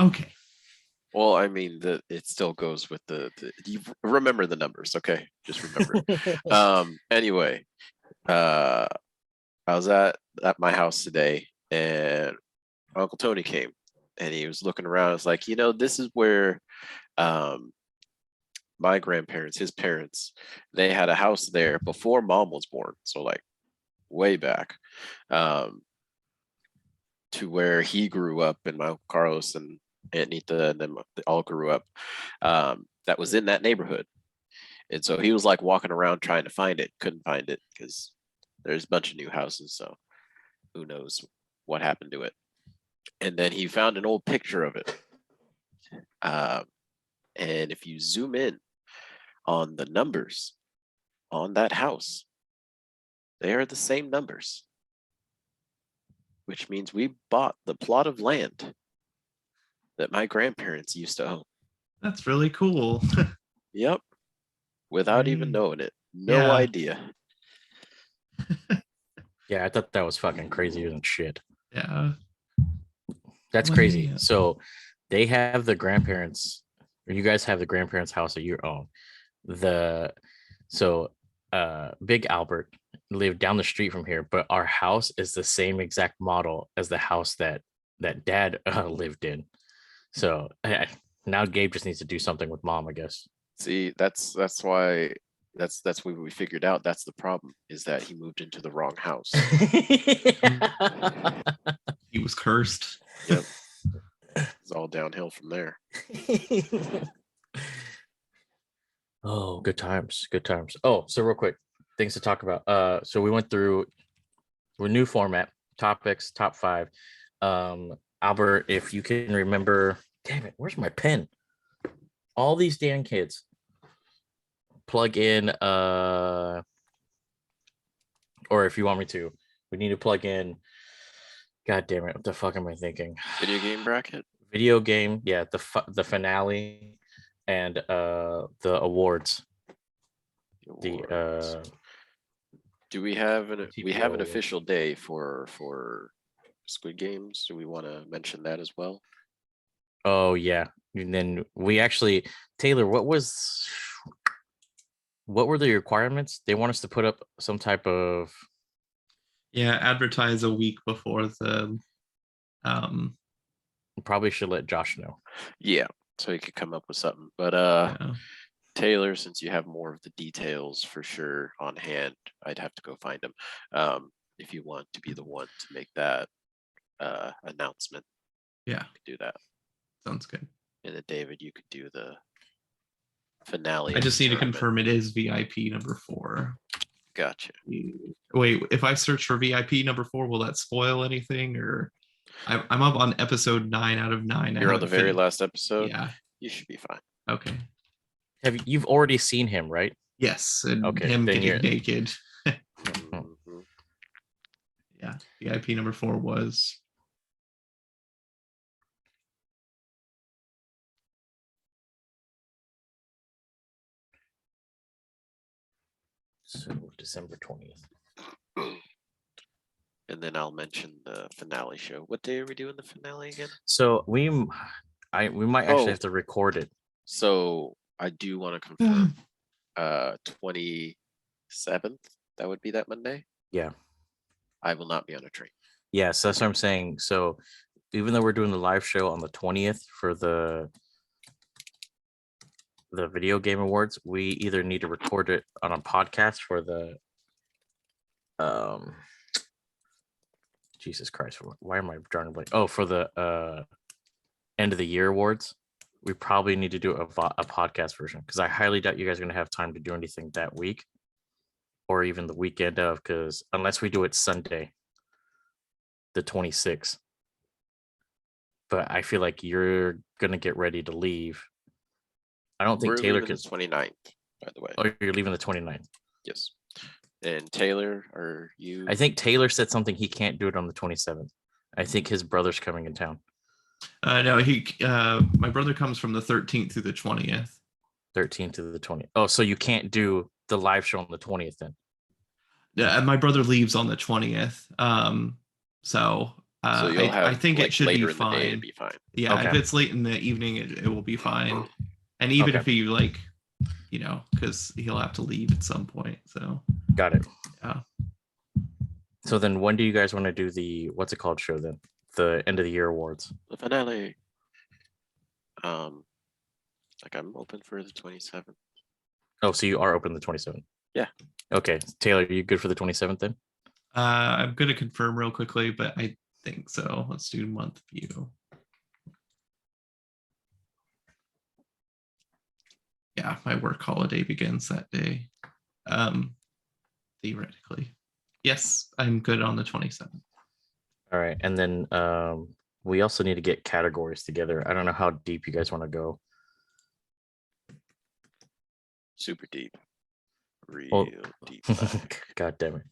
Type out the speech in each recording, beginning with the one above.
Okay. Well, I mean, it still goes with the you remember the numbers, okay? Just remember. Anyway, I was at my house today, and Uncle Tony came, and he was looking around. It's like, this is where um my grandparents, his parents, they had a house there before Mom was born, so like way back, um, to where he grew up, and my Uncle Carlos and Aunt Nita and them they all grew up. That was in that neighborhood, and so he was like walking around trying to find it, couldn't find it because there's a bunch of new houses, so who knows what happened to it. And then he found an old picture of it, and if you zoom in on the numbers on that house, they are the same numbers, which means we bought the plot of land that my grandparents used to own. That's really cool. Yep. Without even knowing it. No Yeah. idea. Yeah, I thought that was fucking crazier than shit. Yeah. That's crazy. So they have the grandparents, or you guys have the grandparents' house that you own. Big Albert lived down the street from here, but our house is the same exact model as the house that Dad lived in. So now Gabe just needs to do something with Mom, I guess. See, that's why that's what we figured out. That's the problem, is that he moved into the wrong house. He was cursed. Yep. It's all downhill from there. Oh, good times. Good times. Oh, so real quick, things to talk about. So we went through our new format, topics, top 5. Albert, if you can remember, damn it, where's my pen? All these damn kids. Plug in, or if you want me to, we need to plug in. God damn it, what the fuck am I thinking? Video game bracket? Video game, yeah, the finale and the awards. Do we have an TPO. official day for Squid Games? Do we want to mention that as well? Oh yeah. And then we actually, Taylor, what were the requirements? They want us to put up some type of advertise a week before the probably should let Josh know. Yeah, so he could come up with something. But Taylor, since you have more of the details for sure on hand, I'd have to go find them. If you want to be the one to make that announcement, yeah, you could do that. Sounds good. And then David, you could do the finale. I just need to confirm it is VIP number 4. Gotcha. Wait, if I search for VIP number 4, will that spoil anything? Or I'm up on episode 9 out of 9. You're on the very last episode? Yeah. You should be fine. Okay. You've already seen him, right? Yes, and okay, him getting naked. Mm-hmm. Yeah, VIP number 4 was. So December 20th. And then I'll mention the finale show. What day are we doing the finale again? So we might actually have to record it. So I do want to confirm 27th. That would be that Monday. Yeah. I will not be on a train. Yes, that's what I'm saying. So even though we're doing the live show on the 20th for the video game awards, we either need to record it on a podcast for the Jesus Christ, why am I drawing a blank? Oh, for the end of the year awards, we probably need to do a podcast version, because I highly doubt you guys are going to have time to do anything that week or even the weekend of, because unless we do it Sunday, the 26th. But I feel like you're going to get ready to leave. I don't think Taylor could. 29th, by the way. Oh, you're leaving the 29th? Yes. And Taylor, are you? I think Taylor said something he can't do it on the 27th. I think his brother's coming in town. No, my brother comes from the 13th through the 20th. 13th to the 20th. Oh, so you can't do the live show on the 20th then? Yeah, my brother leaves on the 20th. So So you'll have I think like it should be later in the day to fine. be fine. Yeah, if Okay. it's late in the evening, it will be fine. And even Okay. if he like, because he'll have to leave at some point. So Got it. yeah. So then when do you guys want to do the what's it called show then? The end of the year awards. The finale. Like I'm open for the 27th. Oh, so you are open the 27th. Yeah. Okay. Taylor, are you good for the 27th then? I'm gonna confirm real quickly, but I think so. Let's do month view. Yeah, my work holiday begins that day. Theoretically. Yes, I'm good on the 27th. All right. And then we also need to get categories together. I don't know how deep you guys want to go. Super deep. Real Well, deep dive. God damn it.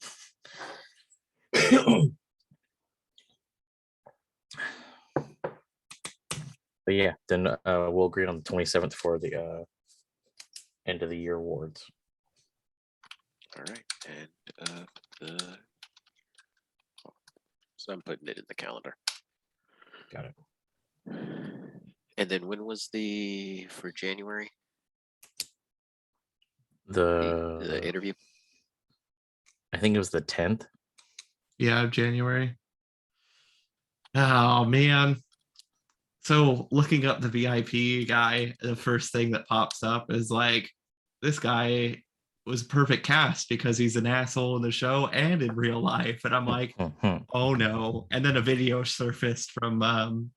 But yeah, then we'll agree on the 27th for the end of the year awards. All right. And so I'm putting it in the calendar. Got it. And then when was the for January? The interview? I think it was the 10th. Yeah, January. Oh man. So looking up the VIP guy, the first thing that pops up is like, this guy was perfect cast because he's an asshole in the show and in real life. And I'm like, oh no. And then a video surfaced from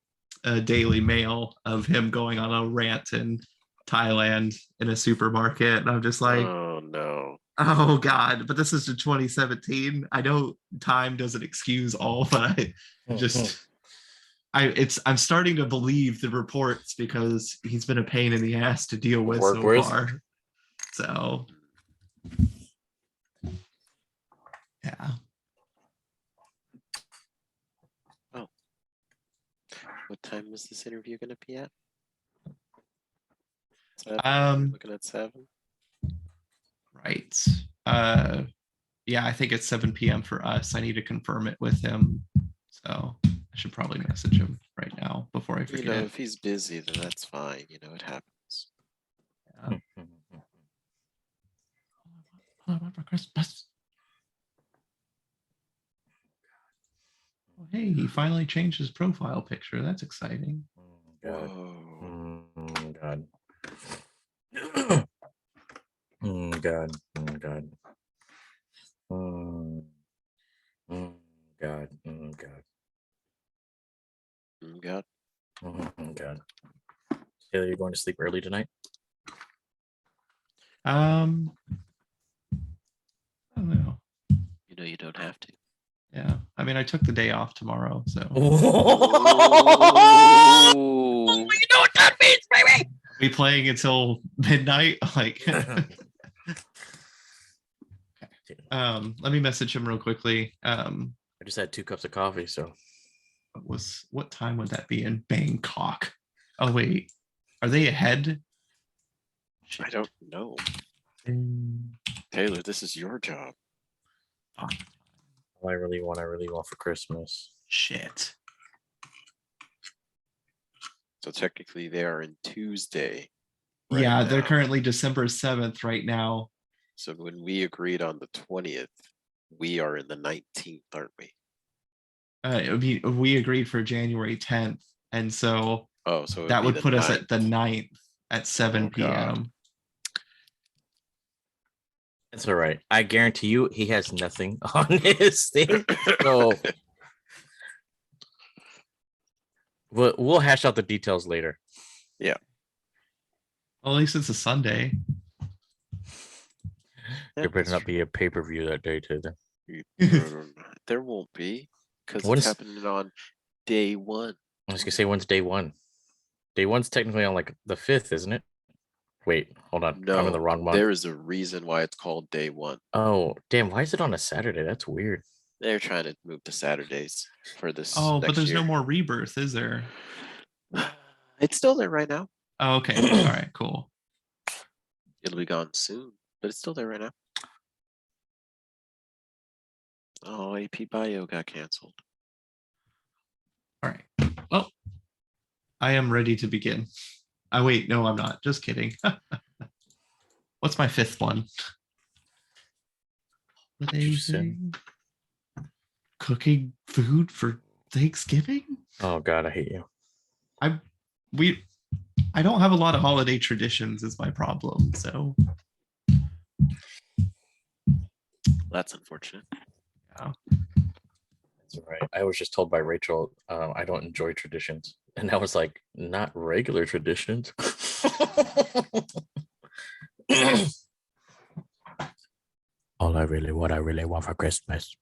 a Daily Mail of him going on a rant in Thailand in a supermarket. And I'm just like, Oh no. oh God, but this is in 2017. I know time doesn't excuse all, but I'm starting to believe the reports because he's been a pain in the ass to deal with Work so with. far. So yeah. Oh. What time is this interview gonna be at? 7? Looking at 7. Right. Yeah, I think it's 7 p.m. for us. I need to confirm it with him. So I should probably message him right now before I forget. You know, if he's busy, then that's fine. You know, it happens. Yeah. All I want for Christmas. Oh, hey, he finally changed his profile picture. That's exciting. God. Whoa. God. God. God. God. God. God. God. Taylor, you're going to sleep early tonight? I don't know. You know, you don't have to. Yeah. I mean, I took the day off tomorrow, so. Oh, you know what that means, baby? We playing until midnight? Like let me message him real quickly. I just had 2 cups of coffee, so What time would that be in Bangkok? Oh wait, are they ahead? I don't know. Taylor, this is your job. all I really want for Christmas. Shit. So technically they are in Tuesday. Yeah, they're now. currently December 7th right now. So when we agreed on the 20th, we are in the 19th, aren't we? We agreed for January 10th, and so So that would put us 9th. at the 9th at 7 p.m. It's all right. I guarantee you he has nothing on his thing. So we'll hash out the details later. Yeah. Well, at least it's a Sunday. There better not be a pay-per-view that day, Taylor. There won't be, because When's- it's happening on day 1. I was gonna say, when's day 1? Day 1's technically on like the 5th, isn't it? Wait, hold on. No, I'm in the wrong month. there is a reason why it's called day 1. Oh, damn. Why is it on a Saturday? That's weird. They're trying to move to Saturdays for this. Oh, but there's year. no more Rebirth, is there? It's still there right now. Oh, okay. All right, cool. It'll be gone soon, but it's still there right now. Oh, AP Bio got canceled. All right. Well, I am ready to begin. Wait, no, I'm not. Just kidding. What's my fifth one? You said- Cooking food for Thanksgiving? Oh God, I hate you. I don't have a lot of holiday traditions is my problem. So That's unfortunate. yeah. That's all right. I was just told by Rachel, I don't enjoy traditions, and I was like, not regular traditions. What I really want for Christmas.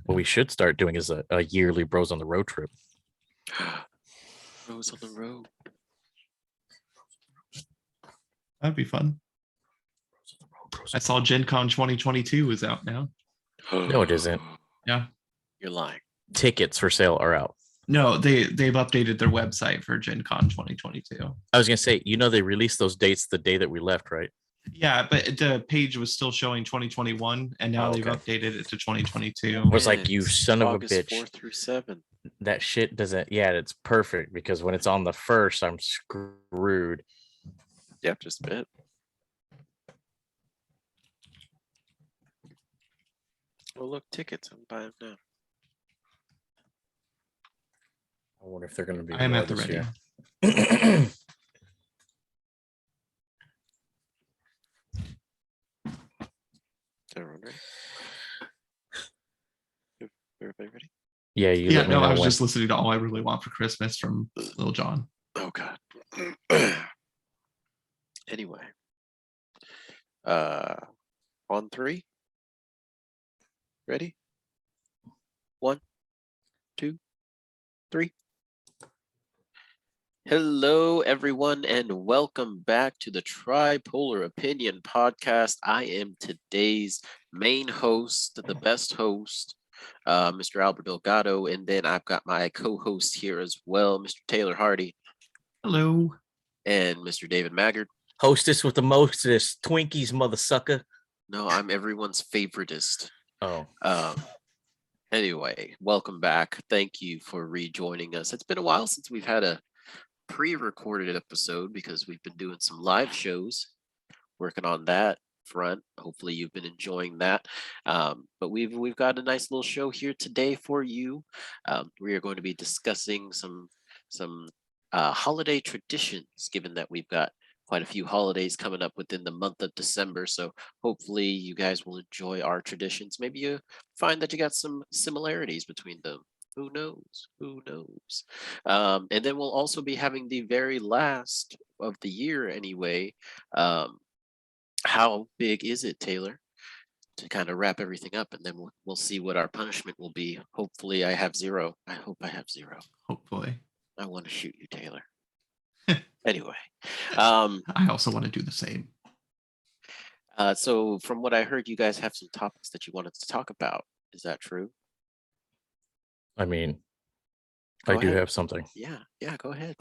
What we should start doing is a yearly Bros on the Road trip. Rose on the road. That'd be fun. I saw Gen Con 2022 is out now. No, it isn't. Yeah. You're lying. Tickets for sale are out. No, they've updated their website for Gen Con 2022. I was gonna say, they released those dates the day that we left, right? Yeah, but the page was still showing 2021, and now they've okay. updated it to 2022. I was like, you son of a August bitch. 4 through 7. That shit doesn't. Yeah, it's perfect because when it's on the first, I'm screwed. Yep, just a bit. Well, look, tickets. I'm buying them I wonder if they're gonna be. I am more at the this ready. year. now. Everyone ready? Everybody ready? Yeah, you. Yeah, let me no, know I was when. just listening to All I Really Want for Christmas from Lil Jon. Oh God. Anyway. On 3. Ready? 1, 2, 3. Hello, everyone, and welcome back to the Tripolar Opinion Podcast. I am today's main host, the best host, Mr. Albert Delgado, and then I've got my co-host here as well, Mr. Taylor Hardy. Hello. And Mr. David Maggard. Hostess with the mostest, Twinkies, mother sucker. No, I'm everyone's favoritist. Oh. Anyway, welcome back. Thank you for rejoining us. It's been a while since we've had a pre-recorded episode because we've been doing some live shows, working on that front. Hopefully you've been enjoying that. But we've got a nice little show here today for you. We are going to be discussing some holiday traditions, given that we've got quite a few holidays coming up within the month of December. So hopefully you guys will enjoy our traditions. Maybe you find that you got some similarities between them. Who knows? Who knows? And then we'll also be having the very last of the year anyway. How big is it, Taylor? To kind of wrap everything up, and then we'll see what our punishment will be. Hopefully, I have 0. I hope I have 0. Hopefully. I want to shoot you, Taylor. Anyway, I also want to do the same. so from what I heard, you guys have some topics that you wanted to talk about. Is that true? I mean, Go I do ahead. have something. Yeah, go ahead.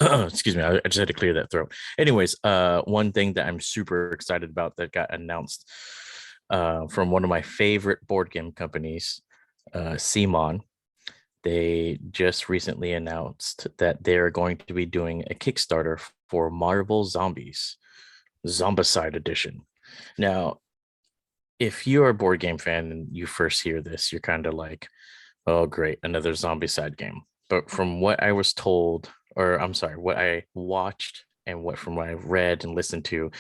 Excuse me, I just had to clear that throat. Anyways, one thing that I'm super excited about that got announced from one of my favorite board game companies, CMON. They just recently announced that they're going to be doing a Kickstarter for Marvel Zombies, Zombicide Edition. Now, if you're a board game fan and you first hear this, you're kind of like, oh, great, another Zombicide game. But from what I was told, or I'm sorry, what I watched and what I read and listened to,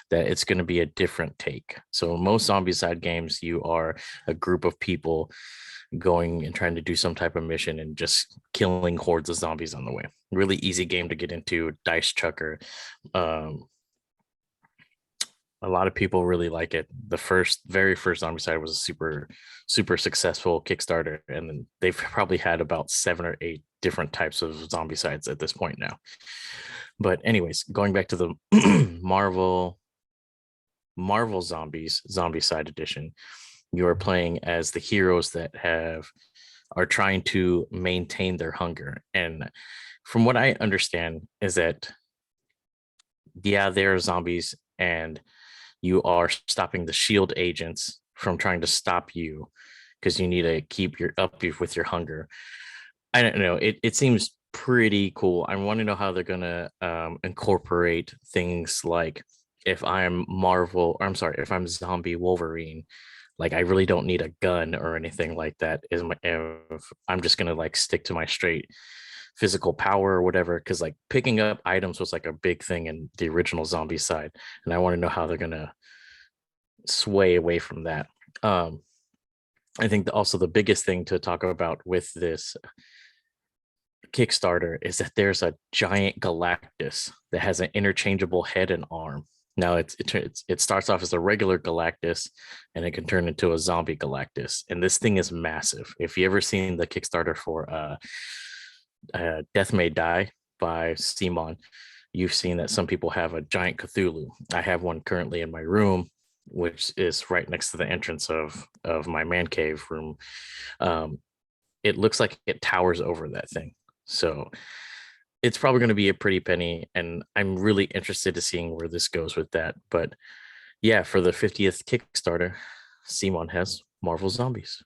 that it's going to be a different take. So most Zombicide games, you are a group of people going and trying to do some type of mission and just killing hordes of zombies on the way. Really easy game to get into, dice chucker. A lot of people really like it. The very first Zombicide was a super successful Kickstarter, and then they've probably had about 7 or 8 different types of Zombicides at this point now. But anyways, going back to the Marvel Zombies Zombicide Edition, you are playing as the heroes that are trying to maintain their hunger. And from what I understand is that, yeah, there are zombies and you are stopping the shield agents from trying to stop you. because you need to keep with your hunger. I don't know. It seems pretty cool. I want to know how they're gonna incorporate things like if I'm Marvel, or I'm sorry, if I'm Zombie Wolverine, like I really don't need a gun or anything like that. If I'm just gonna like stick to my straight physical power or whatever, because like picking up items was like a big thing in the original zombie side, and I want to know how they're gonna sway away from that. Um, I think also the biggest thing to talk about with this Kickstarter is that there's a giant Galactus that has an interchangeable head and arm. Now it starts off as a regular Galactus, and it can turn into a zombie Galactus. And this thing is massive. If you ever seen the Kickstarter for Death May Die by Simon, you've seen that some people have a giant Cthulhu. I have one currently in my room, which is right next to the entrance of my man cave room. It looks like it towers over that thing. So it's probably going to be a pretty penny, and I'm really interested to seeing where this goes with that. But yeah, for the 50th Kickstarter, Simon has Marvel Zombies.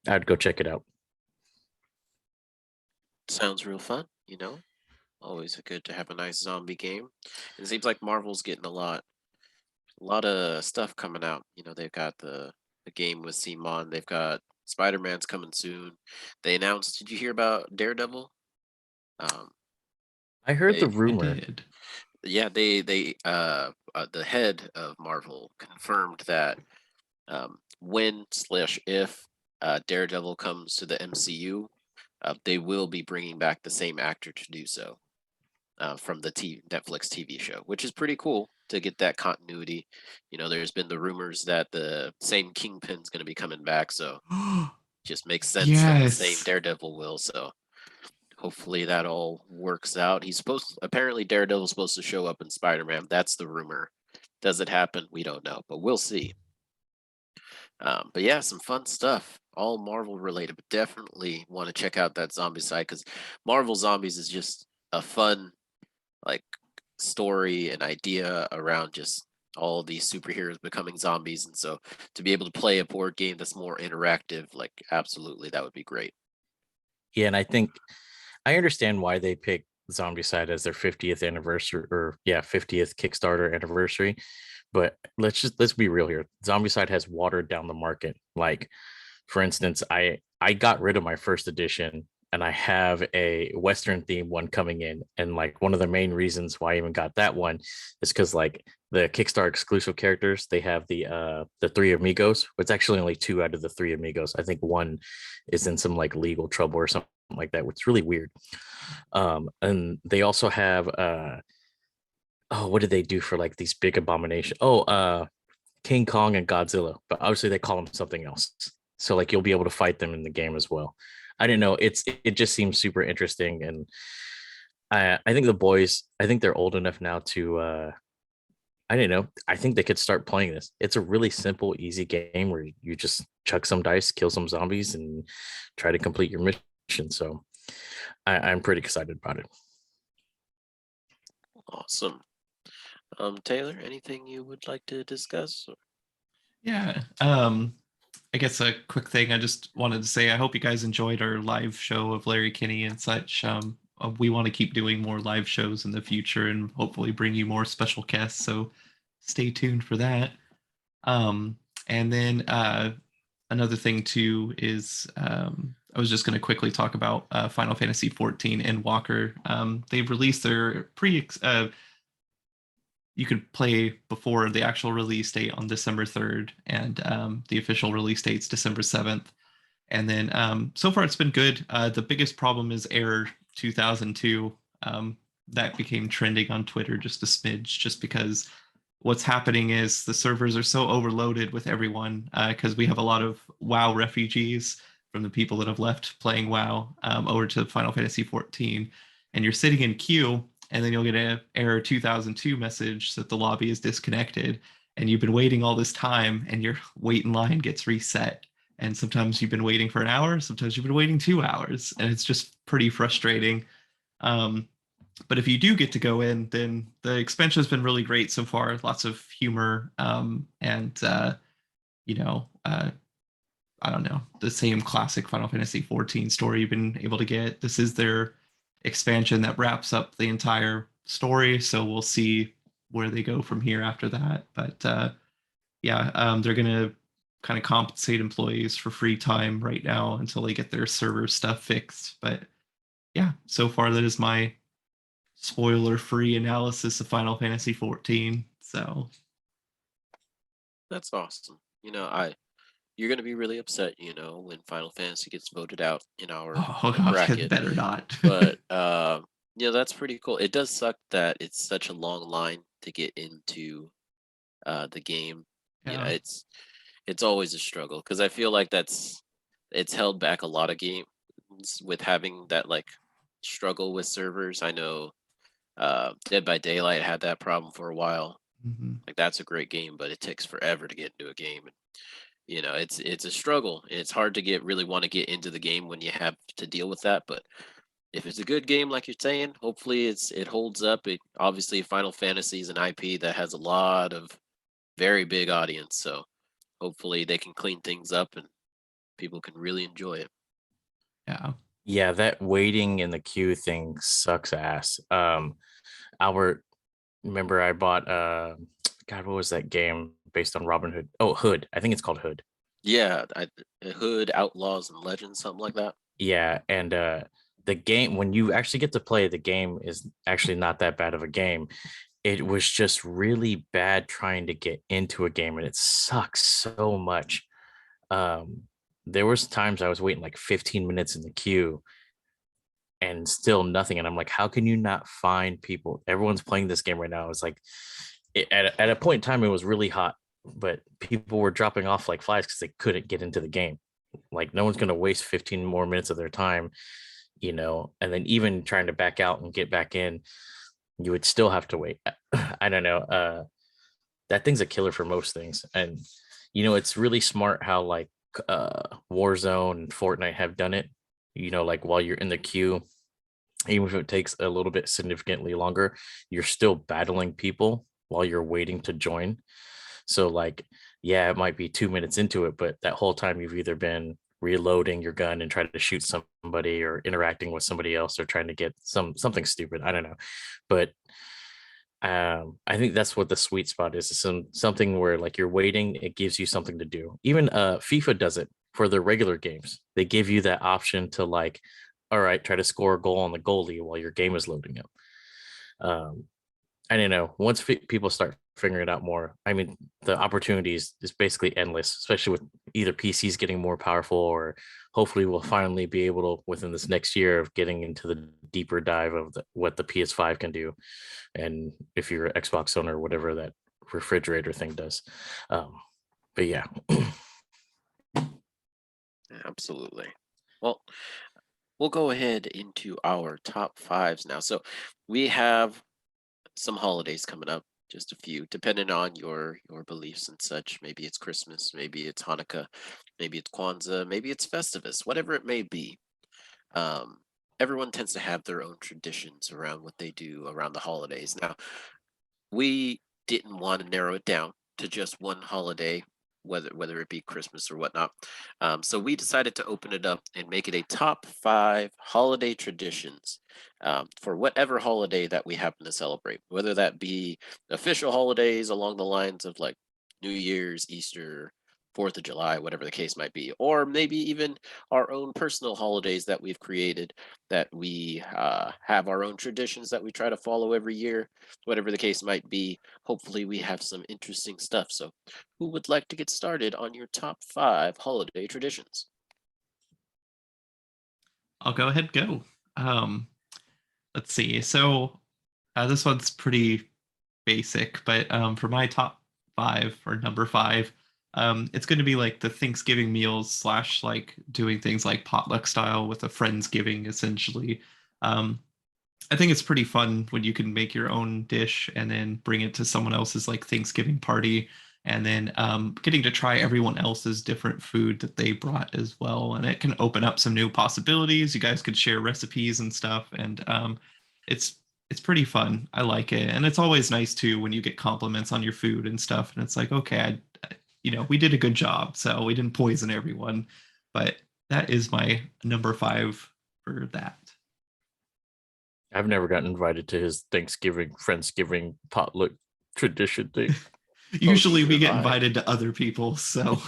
I'd go check it out. Sounds real fun, Always good to have a nice zombie game. It seems like Marvel's getting a lot of stuff coming out. They've got the game with Simon. They've got Spider-Man's coming soon. They announced. Did you hear about Daredevil? I heard the They, I rumor. did. yeah, the head of Marvel confirmed that when/if Daredevil comes to the MCU, they will be bringing back the same actor to do so from the Netflix TV show, which is pretty cool to get that continuity. There's been the rumors that the same Kingpin's going to be coming back, so just makes sense that the same Yes. Daredevil will. So hopefully that all works out. Apparently Daredevil's supposed to show up in Spider-Man. That's the rumor. Does it happen? We don't know, but we'll see. But yeah, some fun stuff, all Marvel related. But definitely want to check out that zombie side, because Marvel Zombies is just a fun like story and idea around just all these superheroes becoming zombies. And so to be able to play a board game that's more interactive, like absolutely, that would be great. Yeah, and I think I understand why they picked Zombicide as their 50th anniversary, or yeah, 50th Kickstarter anniversary. But let's be real here. Zombicide has watered down the market. Like, for instance, I got rid of my first edition, and I have a Western themed one coming in. And like one of the main reasons why I even got that one is because like the Kickstarter exclusive characters, they have the three amigos. It's actually only two out of the three amigos. I think one is in some like legal trouble or something like that, which is really weird. And they also have oh, what did they do for like these big abomination? King Kong and Godzilla, but obviously they call them something else. So like you'll be able to fight them in the game as well. I didn't know. It just seems super interesting, and I think the boys, I think they're old enough now to I don't know. I think they could start playing this. It's a really simple, easy game where you just chuck some dice, kill some zombies, and try to complete your mission. So I'm pretty excited about it. Awesome. Taylor, anything you would like to discuss? Yeah. I guess a quick thing I just wanted to say, I hope you guys enjoyed our live show of Larry Kinney and such. We want to keep doing more live shows in the future and hopefully bring you more special guests. So stay tuned for that. And then another thing too is I was just going to quickly talk about Final Fantasy 14 and Walker. They've released their you could play before the actual release date on December 3rd, and the official release date's December 7th. And then so far it's been good. The biggest problem is error 2002. That became trending on Twitter just a smidge, just because what's happening is the servers are so overloaded with everyone because we have a lot of WoW refugees from the people that have left playing WoW over to Final Fantasy 14. And you're sitting in queue, and then you'll get an error 2002 message that the lobby is disconnected. And you've been waiting all this time, and your wait in line gets reset. And sometimes you've been waiting for an hour, sometimes you've been waiting 2 hours, and it's just pretty frustrating. But if you do get to go in, then the expansion has been really great so far. Lots of humor and you know, I don't know, the same classic Final Fantasy 14 story you've been able to get. This is their expansion that wraps up the entire story, so we'll see where they go from here after that. But yeah, they're gonna kind of compensate employees for free time right now until they get their server stuff fixed. But yeah, so far that is my spoiler-free analysis of Final Fantasy 14. So That's awesome. You're gonna be really upset, when Final Fantasy gets voted out in our oh gosh, it bracket. better not. But that's pretty cool. It does suck that it's such a long line to get into the game. Yeah. It's always a struggle because I feel like it's held back a lot of games with having that like struggle with servers. I know Dead by Daylight had that problem for a while. Mhm. Like that's a great game, but it takes forever to get into a game. And, it's a struggle. It's hard to really want to get into the game when you have to deal with that. But if it's a good game, like you're saying, hopefully it holds up. It obviously Final Fantasy is an IP that has a lot of very big audience, so hopefully they can clean things up and people can really enjoy it. Yeah. Yeah, that waiting in the queue thing sucks ass. Albert, remember I bought God, what was that game based on Robin Hood? Oh, Hood. I think it's called Hood. Yeah, Hood, Outlaws, and Legends, something like that. Yeah, and the game, when you actually get to play, the game is actually not that bad of a game. It was just really bad trying to get into a game, and it sucks so much. Um, there was times I was waiting like 15 minutes in the queue and still nothing. And I'm like, how can you not find people? Everyone's playing this game right now. It's like at a point in time, it was really hot, but people were dropping off like flies because they couldn't get into the game. Like no one's going to waste 15 more minutes of their time, and then even trying to back out and get back in, you would still have to wait. I don't know. That thing's a killer for most things. And, it's really smart how like Warzone and Fortnite have done it, like while you're in the queue, even if it takes a little bit significantly longer, you're still battling people while you're waiting to join. So like, yeah, it might be 2 minutes into it, but that whole time you've either been reloading your gun and trying to shoot somebody or interacting with somebody else or trying to get something stupid. I don't know. But I think that's what the sweet spot is something where like you're waiting, it gives you something to do. Even FIFA does it for their regular games. They give you that option to like, all right, try to score a goal on the goalie while your game is loading up. I don't know. Once people start figuring it out more, I mean, the opportunities is basically endless, especially with either PCs getting more powerful or hopefully we'll finally be able to, within this next year, of getting into the deeper dive of what the PS5 can do. And if you're an Xbox owner, whatever that refrigerator thing does. But yeah. Absolutely. Well, we'll go ahead into our top fives now. So we have some holidays coming up, just a few, depending on your beliefs and such. Maybe it's Christmas, maybe it's Hanukkah, maybe it's Kwanzaa, maybe it's Festivus, whatever it may be. Everyone tends to have their own traditions around what they do around the holidays. Now, we didn't want to narrow it down to just one holiday, whether it be Christmas or whatnot. So we decided to open it up and make it a top 5 holiday traditions for whatever holiday that we happen to celebrate, whether that be official holidays along the lines of like New Year's, Easter, 4th of July, whatever the case might be, or maybe even our own personal holidays that we've created that we have our own traditions that we try to follow every year, whatever the case might be. Hopefully, we have some interesting stuff. So, who would like to get started on your top 5 holiday traditions? I'll go ahead and go. Let's see. So this one's pretty basic, but for my top five or number five, it's going to be like the Thanksgiving meals slash like doing things like potluck style with a friendsgiving essentially. Um, I think it's pretty fun when you can make your own dish and then bring it to someone else's like Thanksgiving party, and then getting to try everyone else's different food that they brought as well. And it can open up some new possibilities. You guys could share recipes and stuff, and it's it's pretty fun. I like it, and it's always nice too when you get compliments on your food and stuff. And it's like, okay, we did a good job, so we didn't poison everyone. But that is my number 5 for that. I've never gotten invited to his Thanksgiving, Friendsgiving potluck tradition thing. Usually we neither get have I. invited to other people, so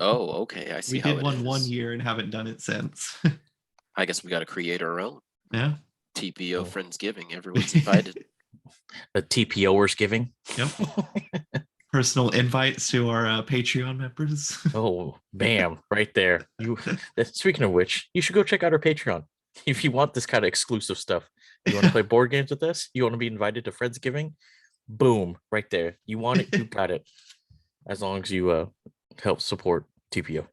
Oh, okay. I see we how did it one is. year and haven't done it since. I guess we got to create our own Yeah. TPO Oh. Friendsgiving. Everyone's invited. A TPOers giving. Yep. Personal invites to our Patreon members. Oh, bam, right there. Speaking of which, you should go check out our Patreon if you want this kind of exclusive stuff. You want to play board games with us? You want to be invited to Friendsgiving? Boom, right there. You want it, you got it. As long as you help support TPO.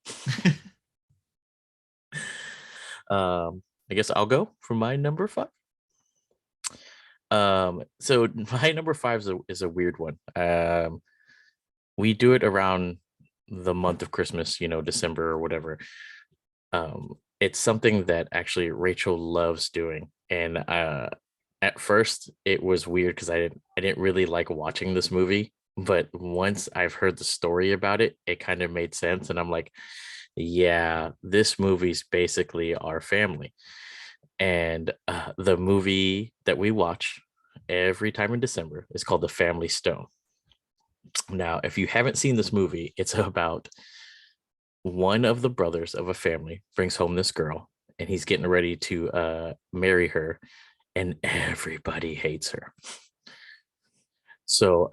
I guess I'll go for my number 5. So my number 5 is a weird one. We do it around the month of Christmas, December or whatever. It's something that actually Rachel loves doing, and at first it was weird because I didn't really like watching this movie, but once I've heard the story about it, it kind of made sense, and I'm like, yeah, this movie's basically our family. And the movie that we watch every time in December is called The Family Stone. Now, if you haven't seen this movie, it's about one of the brothers of a family brings home this girl, and he's getting ready to marry her, and everybody hates her. So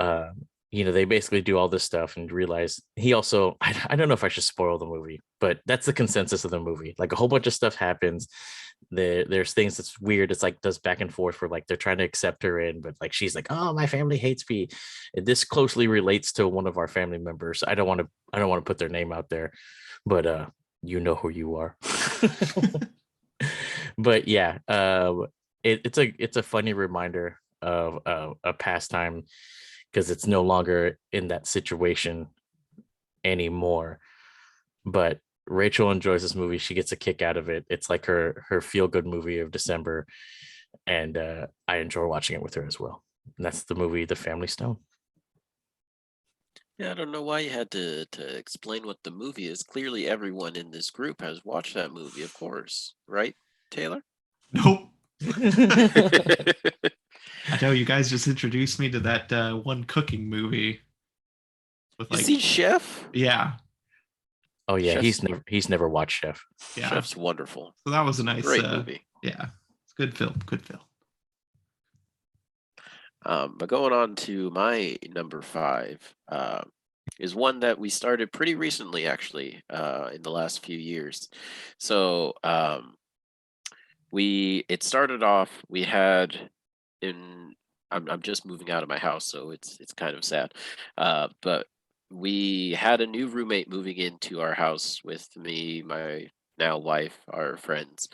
they basically do all this stuff and realize he also, I don't know if I should spoil the movie, but that's the consensus of the movie. Like, a whole bunch of stuff happens. There's things that's weird. It's like does back and forth where like they're trying to accept her in, but like she's like, oh, my family hates me. This closely relates to one of our family members. I don't want to put their name out there, but you know who you are. But yeah, it's a funny reminder of a pastime, because it's no longer in that situation anymore. But Rachel enjoys this movie. She gets a kick out of it. It's like her feel-good movie of December, and I enjoy watching it with her as well. And that's the movie The Family Stone. Yeah, I don't know why you had to explain what the movie is. Clearly, everyone in this group has watched that movie, of course, right, Taylor? Nope. I know you guys just introduced me to that one cooking movie with You like, see Chef? yeah, Oh yeah, Chef's, he's never watched Chef. yeah. Chef's wonderful. So that was a nice, Great movie. yeah, it's a good film, good film. But going on to my number 5, is one that we started pretty recently, actually, in the last few years. So it started off. We had I'm just moving out of my house, so it's kind of sad. But we had a new roommate moving into our house with me, my now wife, our friends.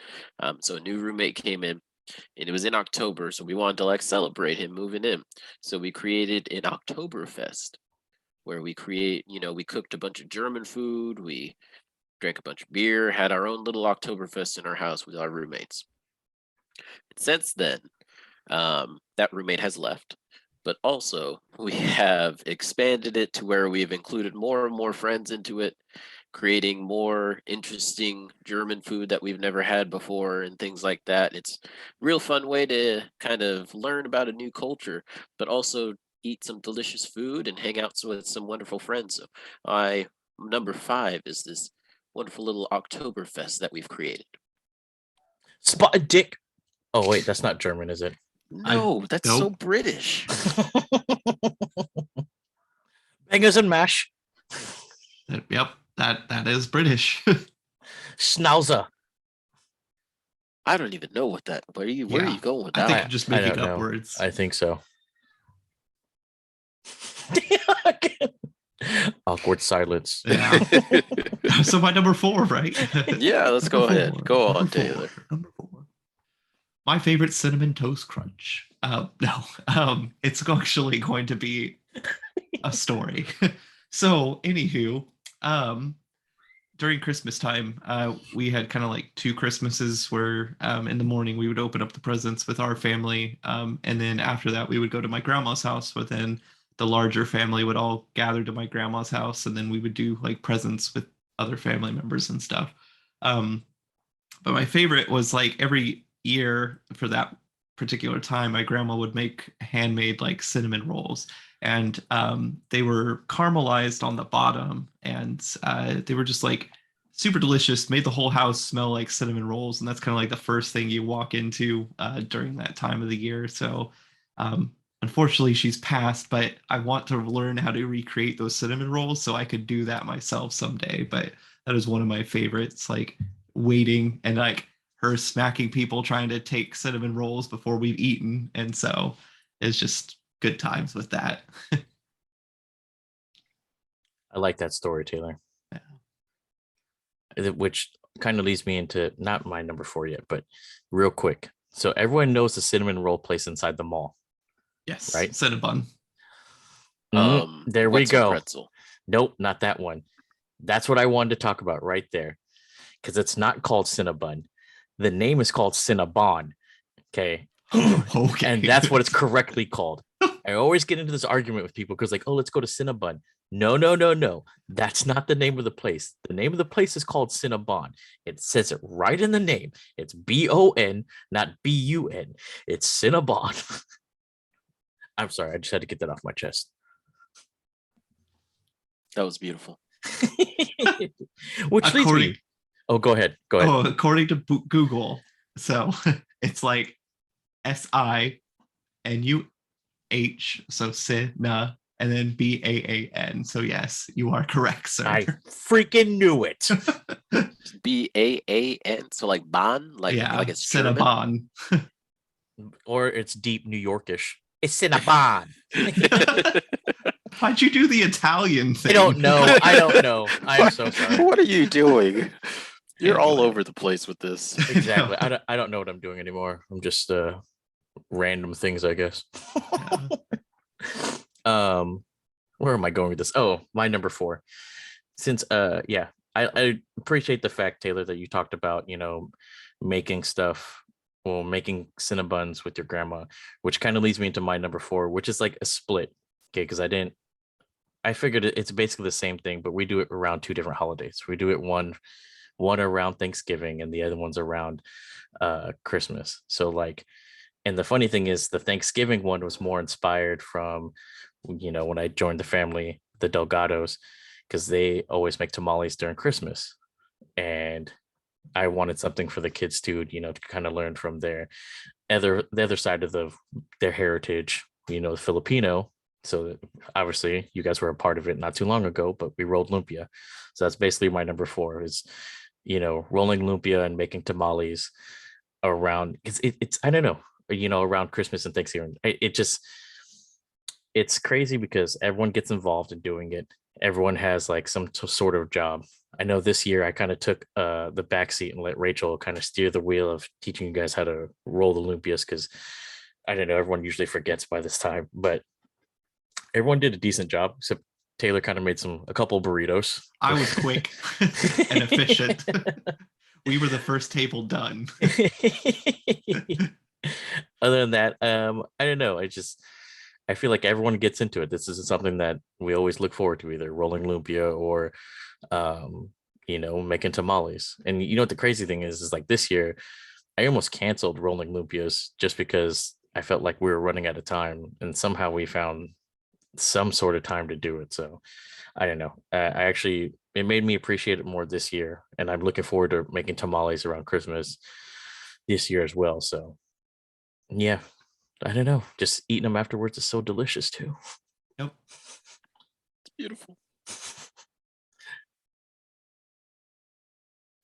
So a new roommate came in, and it was in October, so we wanted to like celebrate him moving in. So we created an Oktoberfest where we cooked a bunch of German food, we drank a bunch of beer, had our own little Oktoberfest in our house with our roommates. And since then, that roommate has left, but also we have expanded it to where we've included more and more friends into it, creating more interesting German food that we've never had before and things like that. It's a real fun way to kind of learn about a new culture, but also eat some delicious food and hang out with some wonderful friends. So number 5 is this wonderful little Oktoberfest that we've created. Spotted dick. Oh wait, that's not German, is it? No, that's nope. so British. Bangers and mash. Yep, that is British. Schnauzer. I don't even know what that. Where are you going with I that? think one? you're just I making don't up know. words. I think so. Awkward silence. Yeah. So my number 4, right? Yeah, let's go ahead. Go on, Taylor. Number 4. My favorite cinnamon toast crunch. No, it's actually going to be a story. So, anywho, during Christmas time, we had kind of like 2 Christmases where in the morning we would open up the presents with our family, and then after that we would go to my grandma's house. But then the larger family would all gather to my grandma's house, and then we would do like presents with other family members and stuff. Um, but my favorite was like every year for that particular time, my grandma would make handmade like cinnamon rolls, and they were caramelized on the bottom, and they were just like super delicious. Made the whole house smell like cinnamon rolls, and that's kind of like the first thing you walk into during that time of the year. So, unfortunately, she's passed, but I want to learn how to recreate those cinnamon rolls so I could do that myself someday. But that is one of my favorites, like waiting and like her smacking people trying to take cinnamon rolls before we've eaten. And so it's just good times with that. I like that story, Taylor. Yeah. Which kind of leads me into not my number 4 yet, but real quick. So everyone knows the cinnamon roll place inside the mall. Yes. Right? Cinnabon. There we Wetzel go. Pretzel. Nope, not that one. That's what I wanted to talk about right there. Because it's not called Cinnabon. The name is called Cinnabon. Okay. Okay. And that's what it's correctly called. I always get into this argument with people because like, oh, let's go to Cinnabon. No. That's not the name of the place. The name of the place is called Cinnabon. It says it right in the name. It's B-O-N, not B-U-N. It's Cinnabon. I'm sorry. I just had to get that off my chest. That was beautiful. Which leads me. Oh, go ahead. Go ahead. Oh, according to Google, so it's like SINUH, so Sina, and then BAAN. So yes, you are correct, sir. I freaking knew it. BAAN, so like Bon, like it's Cinnabon. Or it's deep New Yorkish. It's Cinnabon. Why'd you do the Italian thing? I don't know. I'm so sorry. What are you doing? You're all over the place with this. Exactly. I don't know what I'm doing anymore. I'm just random things, I guess. Where am I going with this? Oh, my number 4. Since I appreciate the fact, Taylor, that you talked about, making stuff, well, making Cinnabons with your grandma, which kind of leads me into my number 4, which is like a split. Okay, because I figured it's basically the same thing, but we do it around 2 different holidays. We do it one around Thanksgiving and the other one's around Christmas. So like, and the funny thing is the Thanksgiving one was more inspired from, when I joined the family, the Delgados, because they always make tamales during Christmas. And I wanted something for the kids too, to kind of learn from the other side of their heritage, the Filipino. So obviously you guys were a part of it not too long ago, but we rolled lumpia. So that's basically my number 4 is, rolling lumpia and making tamales around, it's I don't know, around Christmas and Thanksgiving. It's crazy because everyone gets involved in doing it. Everyone has like some sort of job. I know this year I kind of took the back seat and let Rachel kind of steer the wheel of teaching you guys how to roll the lumpias, because I don't know, everyone usually forgets by this time, but everyone did a decent job, except Taylor kind of made a couple burritos. I was quick and efficient. We were the first table done. Other than that, I don't know. I feel like everyone gets into it. This is something that we always look forward to, either rolling lumpia or, making tamales. And what the crazy thing is like this year, I almost canceled rolling lumpias just because I felt like we were running out of time, and somehow we found some sort of time to do it. So I don't know. It made me appreciate it more this year, and I'm looking forward to making tamales around Christmas this year as well. So yeah, I don't know. Just eating them afterwards is so delicious too. Yep. It's beautiful.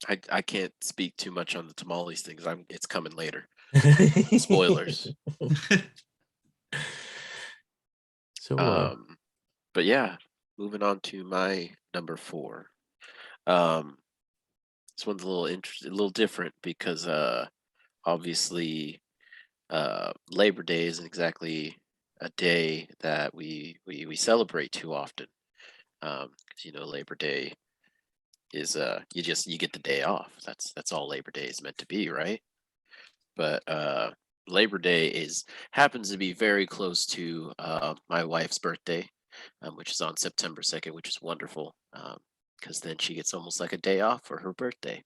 I can't speak too much on the tamales things. It's coming later. Spoilers. So but yeah, moving on to my number 4. This one's a little different because obviously Labor Day isn't exactly a day that we celebrate too often. Labor Day is you get the day off. That's all Labor Day is meant to be, right? But Labor Day happens to be very close to my wife's birthday, which is on September 2nd, which is wonderful because then she gets almost like a day off for her birthday.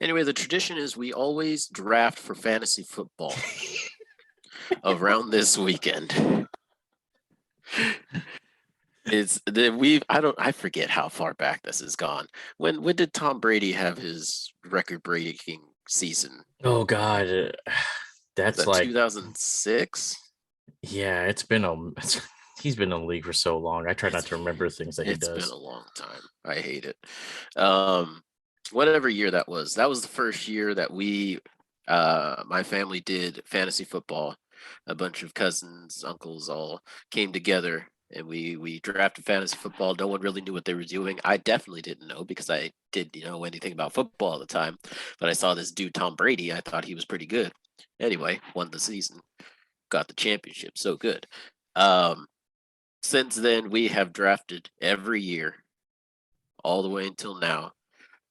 Anyway, the tradition is we always draft for fantasy football around this weekend. I forget how far back this has gone. When did Tom Brady have his record breaking season? Oh God, that's That like 2006. yeah. He's been in the league for so long. I try not to remember things that he It's been does. a long time. I hate it. Whatever year that was the first year that my family did fantasy football. A bunch of cousins, uncles all came together and we drafted fantasy football. No one really knew what they were doing. I definitely didn't know because I didn't know anything about football at the time. But I saw this dude, Tom Brady. I thought he was pretty good. Anyway, won the season, got the championship. So good. Since then, we have drafted every year, all the way until now.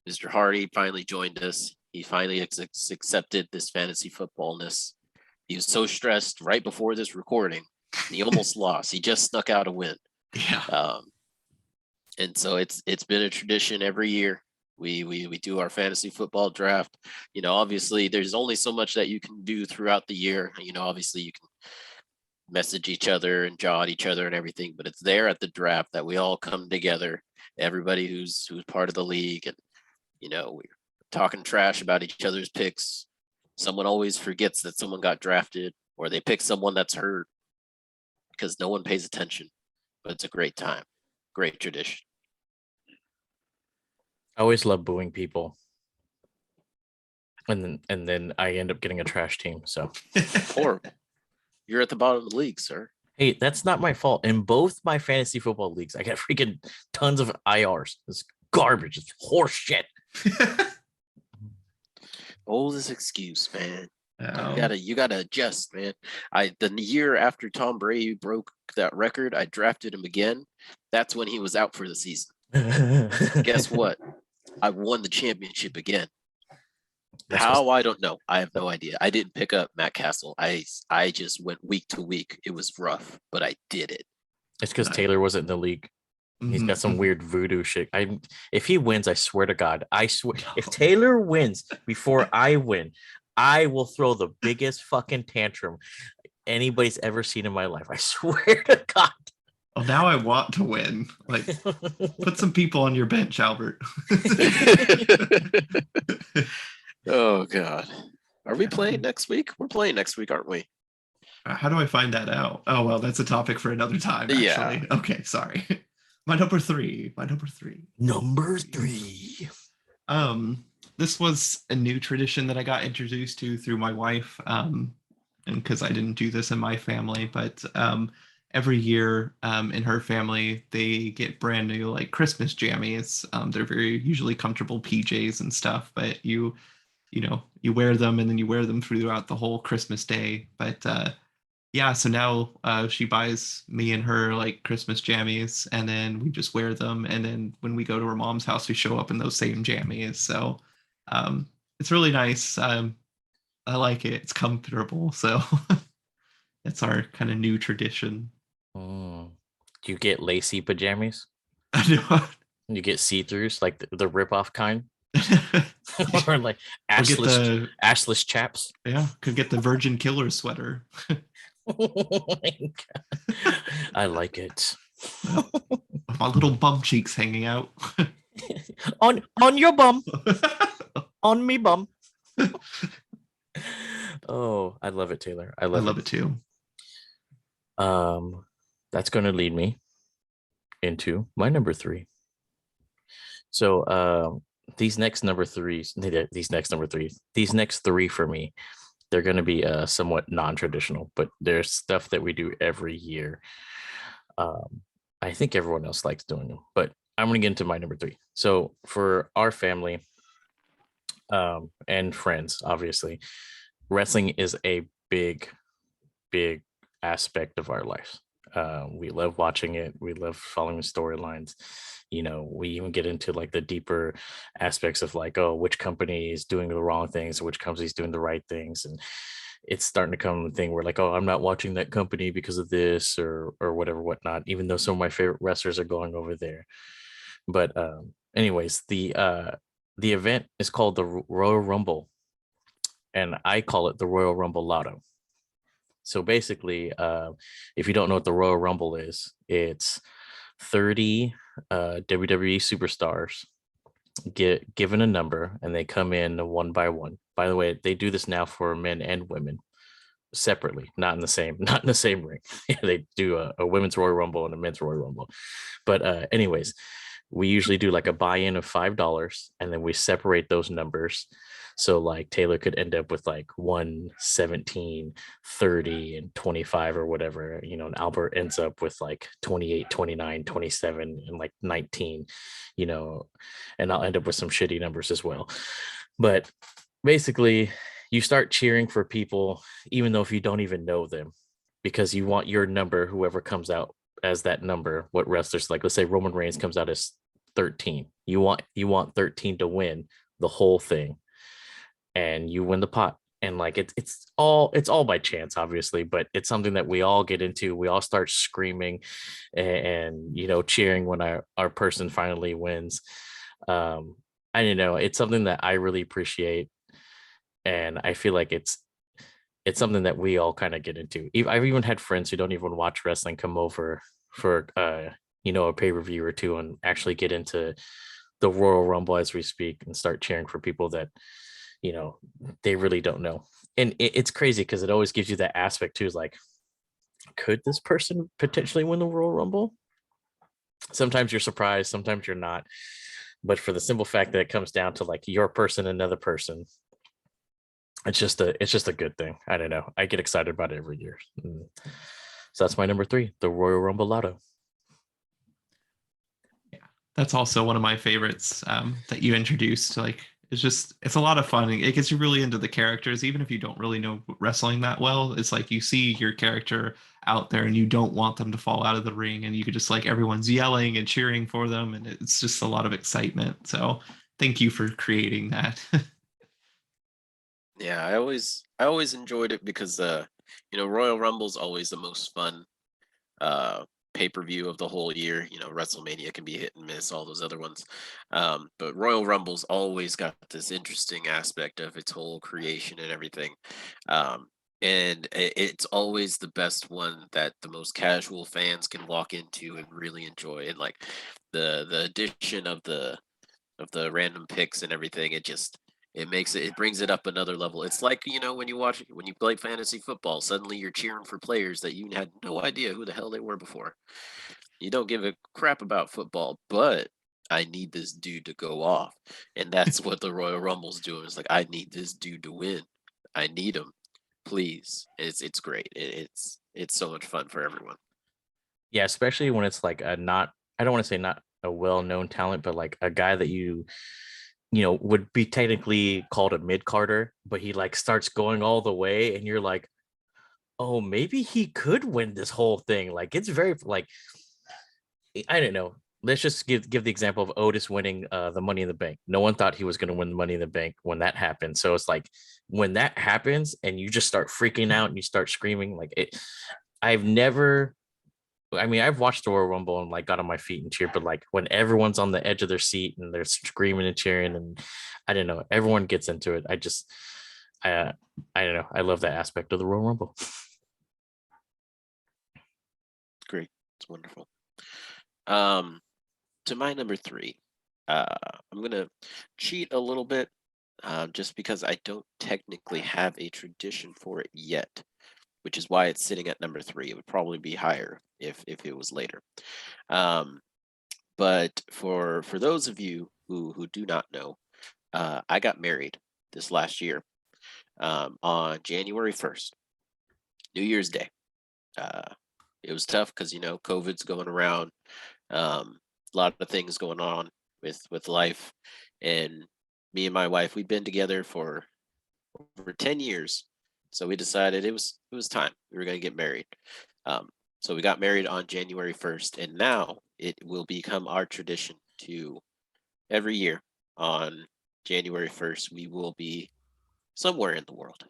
Mr. Hardy finally joined us. He finally accepted this fantasy footballness. He was so stressed right before this recording. He almost lost. He just snuck out a win. Yeah. And so it's been a tradition every year. We do our fantasy football draft. Obviously there's only so much that you can do throughout the year. Obviously you can message each other and jaw at each other and everything, but it's there at the draft that we all come together. Everybody who's part of the league, and we're talking trash about each other's picks. Someone always forgets that someone got drafted, or they pick someone that's hurt because no one pays attention. But it's a great time, great tradition. I always love booing people, and then I end up getting a trash team. So Or you're at the bottom of the league, sir. hey, that's not my fault. In both my fantasy football leagues, I got freaking tons of IRs. It's garbage. It's horse shit. Oldest excuse, man. Oh. You gotta adjust, man. The year after Tom Brady broke that record, I drafted him again. That's when he was out for the season. Guess what? I won the championship again. How? I don't know. I have no idea. I didn't pick up Matt Castle. I just went week to week. It was rough, but I did it. It's because Taylor wasn't in the league. He's got some Mhm. weird voodoo shit. If he wins, I swear to God, I swear, if Taylor wins before I win, I will throw the biggest fucking tantrum anybody's ever seen in my life. I swear to God. Well, now I want to win. Like, put some people on your bench, Albert. Oh God. Are we playing next week? We're playing next week, aren't we? How do I find that out? Oh, well, that's a topic for another time, actually. Yeah. Okay, sorry. My number three. Number three. This was a new tradition that I got introduced to through my wife. And because I didn't do this in my family, but every year in her family, they get brand new like Christmas jammies. They're very usually comfortable PJs and stuff, but you wear them and then you wear them throughout the whole Christmas day. But yeah, so now she buys me and her like Christmas jammies, and then we just wear them. And then when we go to her mom's house, we show up in those same jammies. So it's really nice. I like it. It's comfortable. So that's our kind of new tradition. Do you get lacy pajamas? I know. You get see-throughs, like the rip-off kind? Or like ashless chaps? Yeah, could get the Virgin Killer sweater. Oh my God. I like it. My little bum cheeks hanging out. on your bum. On me bum. Oh, I love it, Taylor. I love it too. That's going to lead me into my number three. So these next three for me, they're going to be somewhat non-traditional, but there's stuff that we do every year. I think everyone else likes doing them, but I'm going to get into my number three. So for our family and friends, obviously, wrestling is a big aspect of our life. We love watching it. We love following the storylines. We even get into like the deeper aspects of like, oh, which company is doing the wrong things, or which company is doing the right things. And it's starting to come a thing where like, oh, I'm not watching that company because of this or whatever, whatnot, even though some of my favorite wrestlers are going over there. But anyways, the event is called the Royal Rumble, and I call it the Royal Rumble Lotto. So basically, if you don't know what the Royal Rumble is, it's 30 WWE superstars get given a number, and they come in one by one. By the way, they do this now for men and women separately, not in the same not in the same ring. They do a women's Royal Rumble and a men's Royal Rumble. But anyways, we usually do like a buy-in of $5, and then we separate those numbers. So like Taylor could end up with like 117, 30, and 25 or whatever, and Albert ends up with like 28, 29, 27, and like 19, and I'll end up with some shitty numbers as well. But basically, you start cheering for people, even though if you don't even know them, because you want your number, whoever comes out as that number, what wrestlers, like let's say Roman Reigns comes out as 13. You want 13 to win the whole thing, and you win the pot. And like it's all by chance, obviously, but it's something that we all get into. We all start screaming and cheering when our person finally wins. I don't know, it's something that I really appreciate, and I feel like it's something that we all kind of get into. I've even had friends who don't even watch wrestling come over for a pay-per-view or two and actually get into the Royal Rumble as we speak and start cheering for people that they really don't know. And it's crazy because it always gives you that aspect too, is like, could this person potentially win the Royal Rumble? Sometimes you're surprised, sometimes you're not, but for the simple fact that it comes down to like your person, another person, it's just a good thing. I don't know, I get excited about it every year. So that's my number 3, the Royal Rumble Lotto. That's also one of my favorites that you introduced. Like, it's a lot of fun. It gets you really into the characters, even if you don't really know wrestling that well. It's like you see your character out there and you don't want them to fall out of the ring, and you could just like everyone's yelling and cheering for them, and it's just a lot of excitement. So thank you for creating that. Yeah, I always enjoyed it because Royal Rumble's always the most fun uh pay-per-view of the whole year. WrestleMania can be hit and miss, all those other ones. But Royal Rumble's always got this interesting aspect of its whole creation and everything. Um and it's always the best one that the most casual fans can walk into and really enjoy. And like the addition of the random picks and everything, it brings it up another level. It's like, when you play fantasy football, suddenly you're cheering for players that you had no idea who the hell they were before. You don't give a crap about football, but I need this dude to go off. And that's what the Royal Rumble's doing. It's like, I need this dude to win. I need him. Please. It's great. It's so much fun for everyone. Yeah, especially when it's like a not, I don't want to say not a well-known talent, but like a guy that would be technically called a mid-carder, but he like starts going all the way, and you're like, oh, maybe he could win this whole thing. Like, it's very like, I don't know. Let's just give the example of Otis winning the Money in the Bank. No one thought he was going to win the Money in the Bank when that happened. So it's like when that happens and you just start freaking out and you start screaming, like it. I've never. I mean, I've watched the Royal Rumble and like got on my feet and cheered, but like when everyone's on the edge of their seat and they're screaming and cheering, and I don't know, everyone gets into it. I I don't know. I love that aspect of the Royal Rumble. Great. It's wonderful. Um to my number 3, uh, I'm gonna cheat a little bit, just because I don't technically have a tradition for it yet, which is why it's sitting at number 3. It would probably be higher if it was later. Um, but for those of you who do not know, I got married this last year, on January 1st, New Year's Day. Uh, it was tough because COVID's going around. A lot of things going on with life, and me and my wife, we've been together for over 10 years, so we decided it was time we were going to get married. So we got married on January 1st, and now it will become our tradition to every year on January 1st we will be somewhere in the world.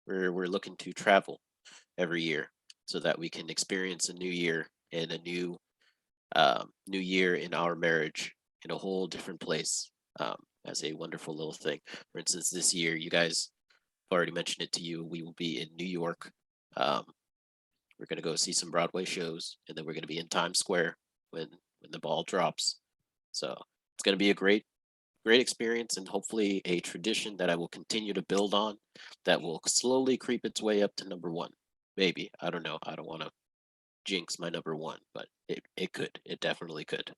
we're looking to travel every year so that we can experience a new year and a new year in our marriage in a whole different place, as a wonderful little thing. For instance, this year, you guys have already mentioned it to you, we will be in New York. Um, we're going to go see some Broadway shows, and then we're going to be in Times Square when the ball drops. So it's going to be a great experience, and hopefully a tradition that I will continue to build on, that will slowly creep its way up to number one. Maybe, I don't know. I don't want to jinx my number one, but it could. It definitely could.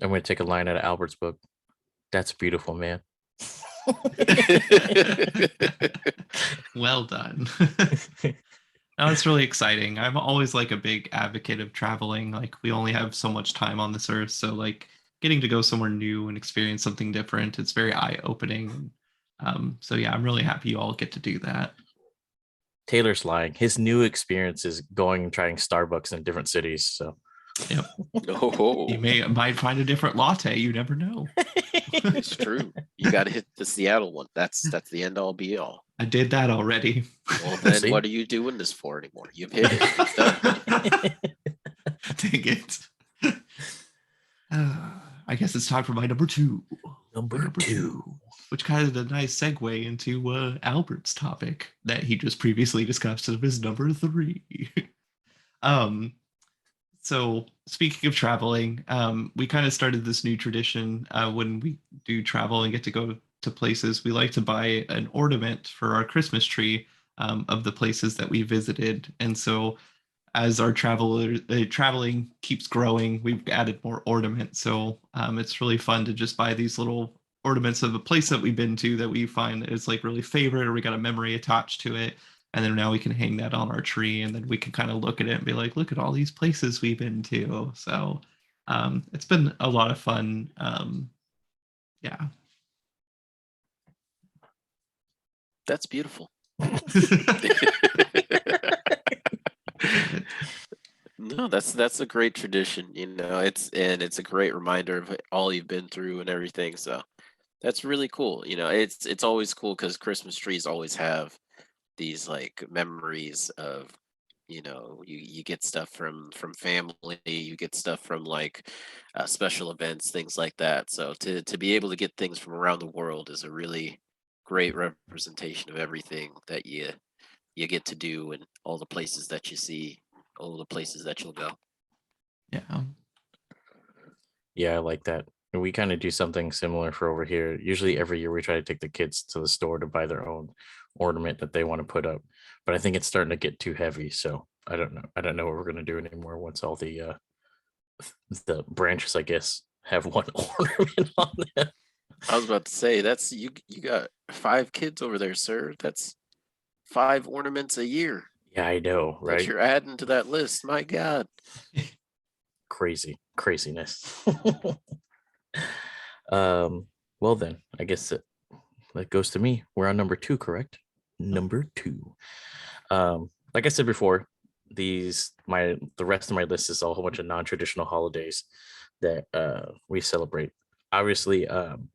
I'm going to take a line out of Albert's book. That's beautiful, man. Well done. No, it's really exciting. I'm always like a big advocate of traveling. Like we only have so much time on this earth, so like getting to go somewhere new and experience something different, it's very eye-opening. So yeah, I'm really happy you all get to do that. Taylor's lying. His new experience is going and trying Starbucks in different cities. So Yep. Oh, You might find a different latte. You never know. it's true. You got to hit the Seattle one. That's the end all be all. I did that already. Well, then See? what are you doing this for anymore? You've hit it. It's done. Dang it. I guess it's time for my number two. Number two. Which kind of a nice segue into Albert's topic that he just previously discussed of his number three. um, so speaking of traveling, we kind of started this new tradition when we do travel and get to go to places. We like to buy an ornament for our Christmas tree of the places that we visited, and so as our traveling keeps growing, we've added more ornaments. So it's really fun to just buy these little ornaments of a place that we've been to that we find is like really favorite, or we got a memory attached to it. And then now we can hang that on our tree, and then we can kind of look at it and be like, look at all these places we've been to. So it's been a lot of fun. Yeah. That's beautiful. No, that's a great tradition. It's a great reminder of all you've been through and everything. So that's really cool. It's always cool because Christmas trees always have these like memories of, you get stuff from family, you get stuff from like special events, things like that. So to be able to get things from around the world is a really great representation of everything that you get to do, and all the places that you see, all the places that you'll go. Yeah. Yeah, I like that. And we kind of do something similar for over here. Usually every year we try to take the kids to the store to buy their own ornament that they want to put up. But I think it's starting to get too heavy. So I don't know. I don't know what we're gonna do anymore once all the branches, I guess, have one ornament on them. I was about to say, that's you got 5 kids over there, sir. That's 5 ornaments a year Yeah, I know, that right? you're adding to that list. My God. Craziness. Well then, I guess that goes to me. We're on number two, correct? Number two. Like I said before, the rest of my list is a whole bunch of non-traditional holidays that we celebrate. Obviously, I'm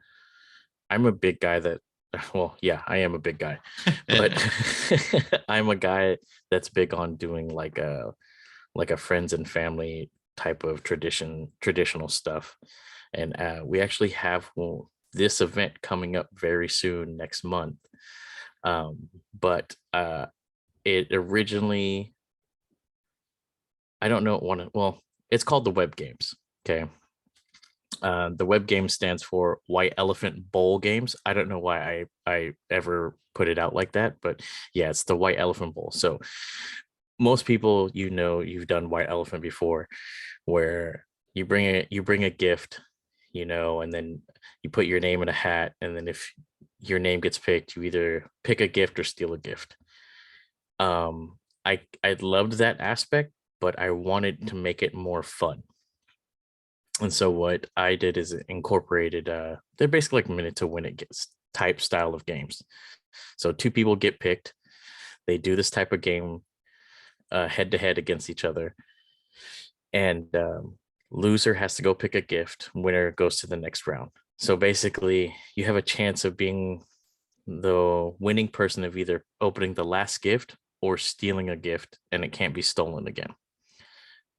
a big guy that, well, yeah, I am a big guy, but I'm a guy that's big on doing like a friends and family type of traditional stuff. And we actually have this event coming up very soon next month. But it originally, I don't know, well, it's called the Web Games. Okay. The Web Game stands for White Elephant Bowl Games. I don't know why I ever put it out like that, but yeah, it's the White Elephant Bowl. So most people, you've done White Elephant before, where you bring a gift, and then you put your name in a hat, and then if your name gets picked, you either pick a gift or steal a gift. I loved that aspect, but I wanted to make it more fun. And so what I did is incorporated they're basically like minute to win it type style of games. So 2 people get picked. They do this type of game head to head against each other. And loser has to go pick a gift. Winner goes to the next round. So basically you have a chance of being the winning person of either opening the last gift or stealing a gift, and it can't be stolen again.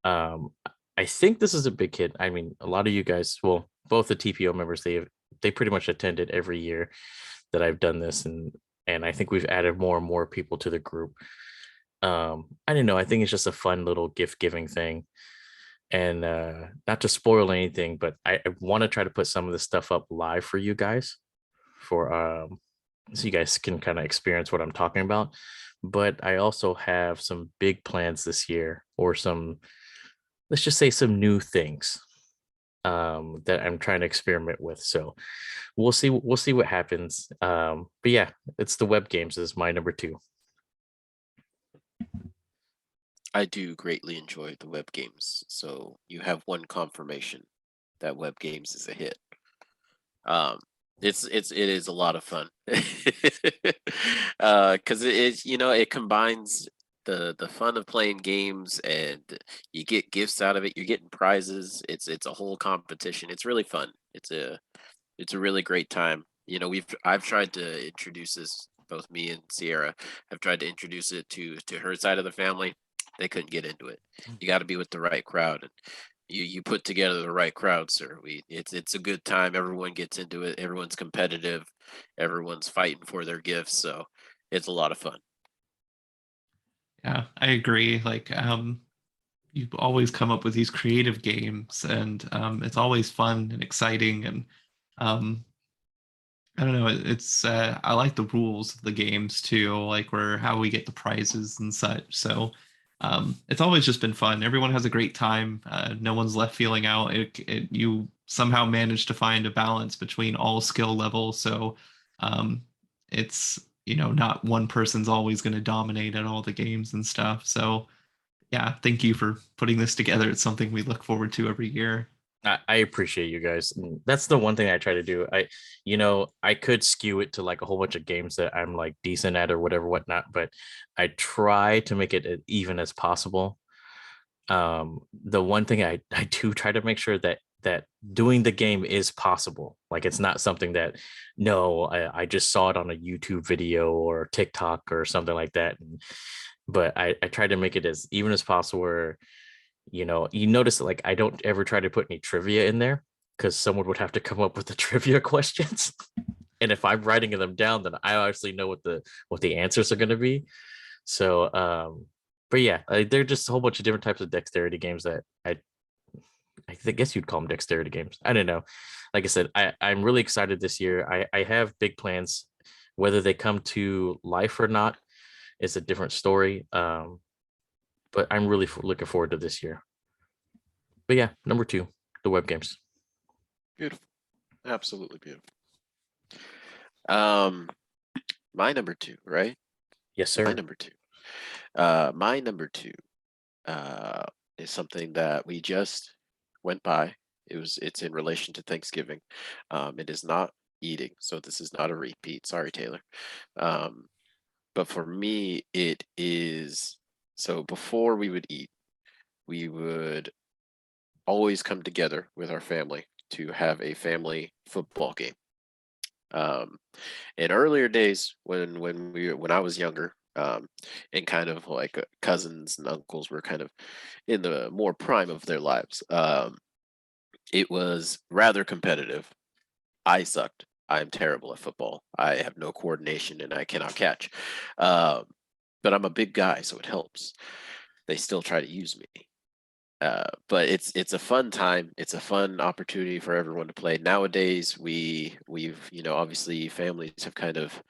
Um, I think this is a big hit. I mean, a lot of you guys, well, both the TPO members, they pretty much attended every year that I've done this, and I think we've added more and more people to the group. I don't know. I think it's just a fun little gift giving thing, and not to spoil anything, but I want to try to put some of this stuff up live for you guys, for so you guys can kind of experience what I'm talking about. But I also have some big plans this year, or some, let's just say, some new things that I'm trying to experiment with. So we'll see what happens. But yeah, it's the web games is my number 2. I do greatly enjoy the web games. So you have one confirmation that web games is a hit. It is a lot of fun. Because it is, it combines the fun of playing games, and you get gifts out of it. You're getting prizes. It's a whole competition. It's really fun. It's a really great time. I've tried to introduce this. Both me and Sierra have tried to introduce it to her side of the family. They couldn't get into it. You got to be with the right crowd, and you put together the right crowd, sir. It's a good time. Everyone gets into it. Everyone's competitive. Everyone's fighting for their gifts. So it's a lot of fun. Yeah, I agree. Like, you always come up with these creative games, and it's always fun and exciting. And um, I don't know, it's I like the rules of the games too, like where how we get the prizes and such. So it's always just been fun. Everyone has a great time. No one's left feeling out. You somehow manage to find a balance between all skill levels. So um, it's not one person's always going to dominate at all the games and stuff. So yeah, thank you for putting this together. It's something we look forward to every year. I appreciate you guys. And that's the one thing I try to do. I could skew it to like a whole bunch of games that I'm like decent at or whatever, whatnot, but I try to make it as even as possible. The one thing I do try to make sure that doing the game is possible. Like, it's not something that, no, I just saw it on a YouTube video or TikTok or something like that. But I try to make it as even as possible, where you notice that, like, I don't ever try to put any trivia in there, because someone would have to come up with the trivia questions. And if I'm writing them down, then I obviously know what the answers are going to be. So but yeah, they're just a whole bunch of different types of dexterity games that guess you'd call them dexterity games. I don't know. Like I said, I'm really excited this year. I have big plans. Whether they come to life or not is a different story. But I'm really looking forward to this year. But yeah, number 2, the web games. Beautiful. Absolutely beautiful. My number 2, right? Yes, sir. My number 2. My number 2 is something that we just went by. It's in relation to Thanksgiving. It is not eating, so this is not a repeat. Sorry, Taylor. But for me, it is. So before we would eat, we would always come together with our family to have a family football game. In earlier days, when I was younger, and kind of like cousins and uncles were kind of in the more prime of their lives, it was rather competitive. I sucked. I'm terrible at football. I have no coordination and I cannot catch. Um, but I'm a big guy, so it helps. They still try to use me. But it's a fun time. It's a fun opportunity for everyone to play. Nowadays, we've obviously families have kind of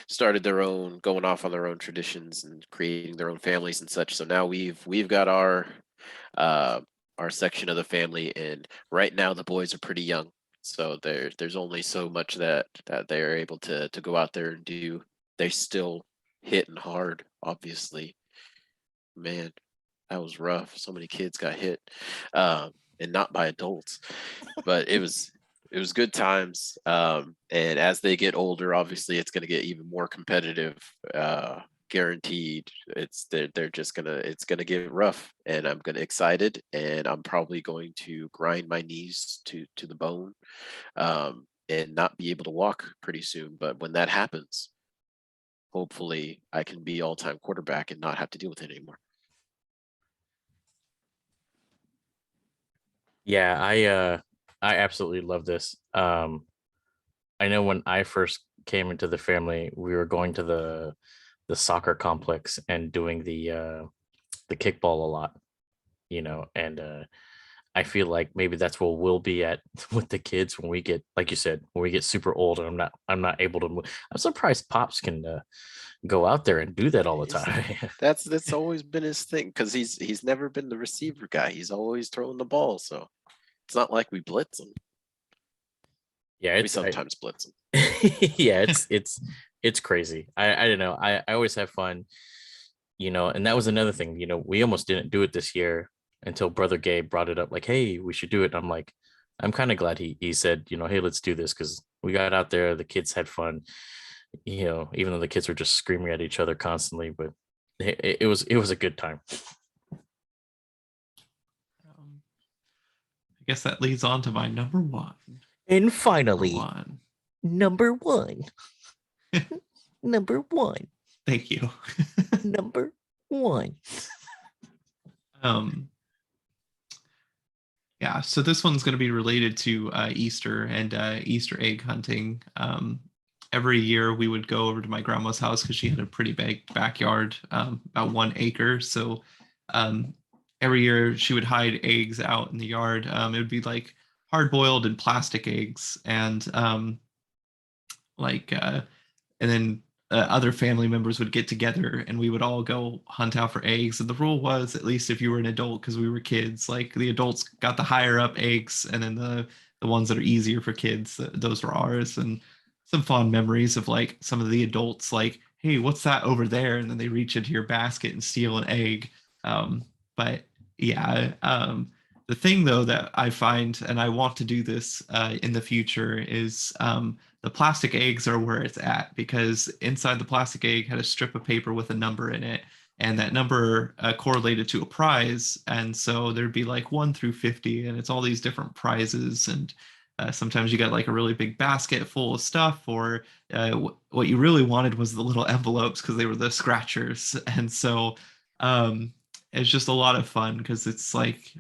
started their own, going off on their own traditions and creating their own families and such. So now we've got uh, our section of the family, and right now the boys are pretty young, so there's only so much that they're able to go out there and do. They still hitting hard, obviously. Man, that was rough. So many kids got hit, and not by adults, but it was good times. And as they get older, obviously, it's going to get even more competitive. Guaranteed. They're just it's gonna get rough, and I'm gonna excited, and I'm probably going to grind my knees to the bone. and not be able to walk pretty soon. But when that happens, hopefully I can be all-time quarterback and not have to deal with it anymore. Yeah, I absolutely love this. I know when I first came into the family, we were going to the soccer complex and doing the kickball a lot, and I feel like maybe that's where we'll be at with the kids when we get, like you said, when we get super old and I'm not able to move. I'm surprised Pops can go out there and do that all the time. That's always been his thing, because he's never been the receiver guy. He's always throwing the ball, so it's not like we blitz him. Yeah, We sometimes blitz him. yeah, it's crazy. I don't know. I always have fun, and that was another thing. We almost didn't do it this year until Brother Gabe brought it up, like, hey, we should do it. And I'm like, I'm kind of glad he said, hey, let's do this, because we got out there, the kids had fun, even though the kids were just screaming at each other constantly, but it was a good time. I guess that leads on to my number one. And finally, Number one. number one. Thank you. Number one. Yeah, so this one's going to be related to Easter and Easter egg hunting. Every year we would go over to my grandma's house because she had a pretty big backyard, about 1 acre. So every year she would hide eggs out in the yard. It would be like hard boiled and plastic eggs, and and then other family members would get together and we would all go hunt out for eggs. And the rule was, at least if you were an adult, because we were kids, like the adults got the higher up eggs, and then the ones that are easier for kids, those were ours. And some fond memories of like some of the adults, like, hey, what's that over there? And then they reach into your basket and steal an egg. But yeah, the thing though that I find, and I want to do this in the future, is the plastic eggs are where it's at, because inside the plastic egg had a strip of paper with a number in it, and that number correlated to a prize. And so there'd be like 1 through 50, and it's all these different prizes. And sometimes you got like a really big basket full of stuff, or what you really wanted was the little envelopes, because they were the scratchers. And so it's just a lot of fun, because it's like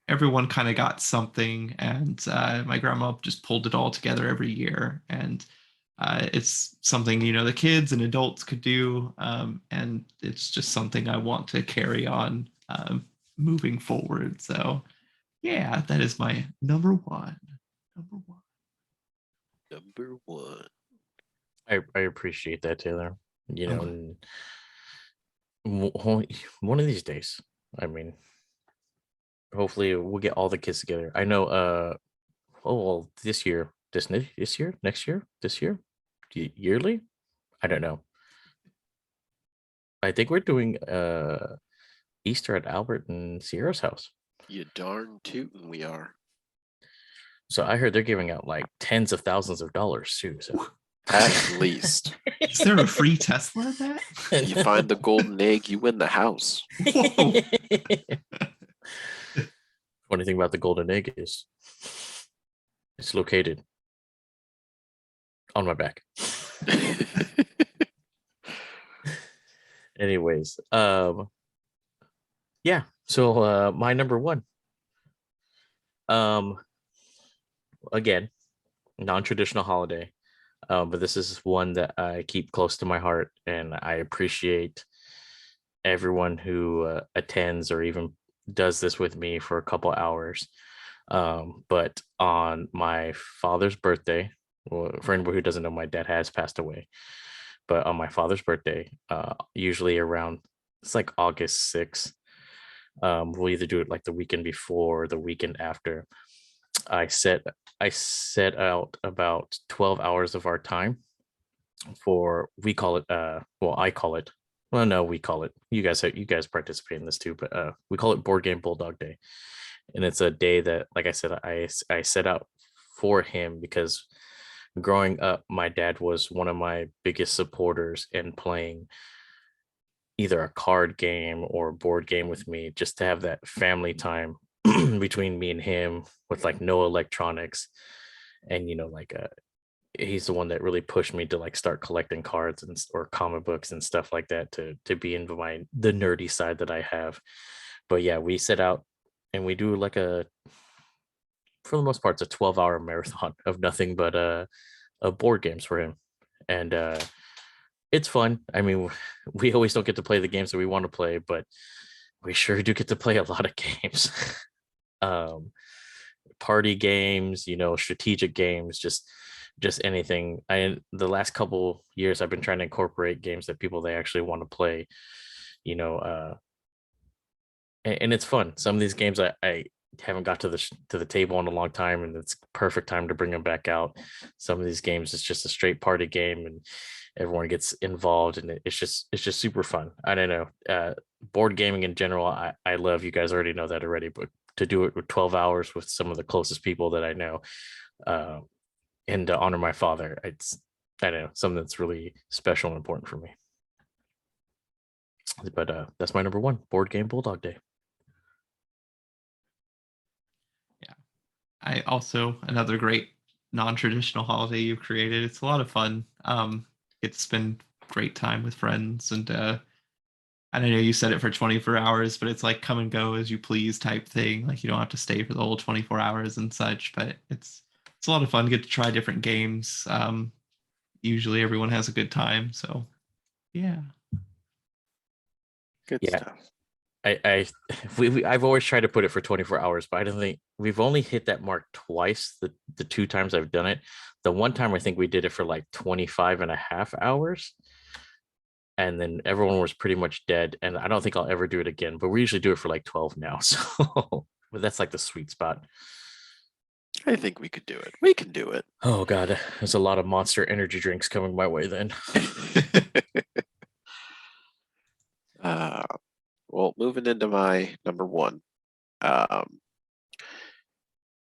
everyone kind of got something, and my grandma just pulled it all together every year. And it's something the kids and adults could do, and it's just something I want to carry on moving forward. So yeah, that is my number one. Number one. I appreciate that, Taylor. Okay. And one of these days, I mean, hopefully we'll get all the kids together. I know well, this year, next year, this year, yearly, I don't know. I think we're doing Easter at Albert and Sierra's house. You darn tootin' we are. So I heard they're giving out like tens of thousands of dollars too. So At least. Is there a free Tesla at that? You find the golden egg, you win the house. Whoa. Funny thing about the golden egg is it's located on my back. Anyways, yeah. So my number one. Again, non-traditional holiday. But this is one that I keep close to my heart, and I appreciate everyone who attends or even does this with me for a couple hours. But on my father's birthday, well, for anybody who doesn't know, my dad has passed away. But on my father's birthday, usually around, it's like August 6th, we'll either do it like the weekend before or the weekend after. I set out about 12 hours of our time for, we call it I call it, well, no, we call it, you guys participate in this too, but we call it Board Game Bulldog Day. And it's a day that, like I said, I set out for him, because growing up, my dad was one of my biggest supporters in playing either a card game or a board game with me, just to have that family time between me and him, with like no electronics. and he's the one that really pushed me to like start collecting cards or comic books and stuff like that to be into the nerdy side that I have. But yeah, we set out and we do like for the most part, it's a 12-hour marathon of nothing but board games for him. And it's fun. I mean, we always don't get to play the games that we want to play, but we sure do get to play a lot of games. um, Party games, strategic games, just anything. The last couple years I've been trying to incorporate games that they actually want to play, and it's fun. Some of these games I haven't got to the table in a long time, and it's perfect time to bring them back out. Some of these games it's just a straight party game and everyone gets involved, and it's just super fun. I don't know, board gaming in general I love. You guys already know that already, but to do it with 12 hours with some of the closest people that I know, and to honor my father, I don't know, something that's really special and important for me. But that's my number one, Board Game Bulldog Day. I also, another great non-traditional holiday you've created. It's a lot of fun. It's spend great time with friends, and I know you said it for 24 hours, but it's like come and go as you please type thing. Like you don't have to stay for the whole 24 hours and such, but it's a lot of fun. Get to try different games. Usually everyone has a good time. So yeah. Good Yeah. stuff. I've always tried to put it for 24 hours, but I don't think we've only hit that mark twice, the two times I've done it. The one time I think we did it for like 25 and a half hours, and then everyone was pretty much dead, and I don't think I'll ever do it again, but we usually do it for like 12 now. So but that's like the sweet spot. I think we could do it. We can do it. Oh god, there's a lot of Monster energy drinks coming my way then. Well, moving into my number one, it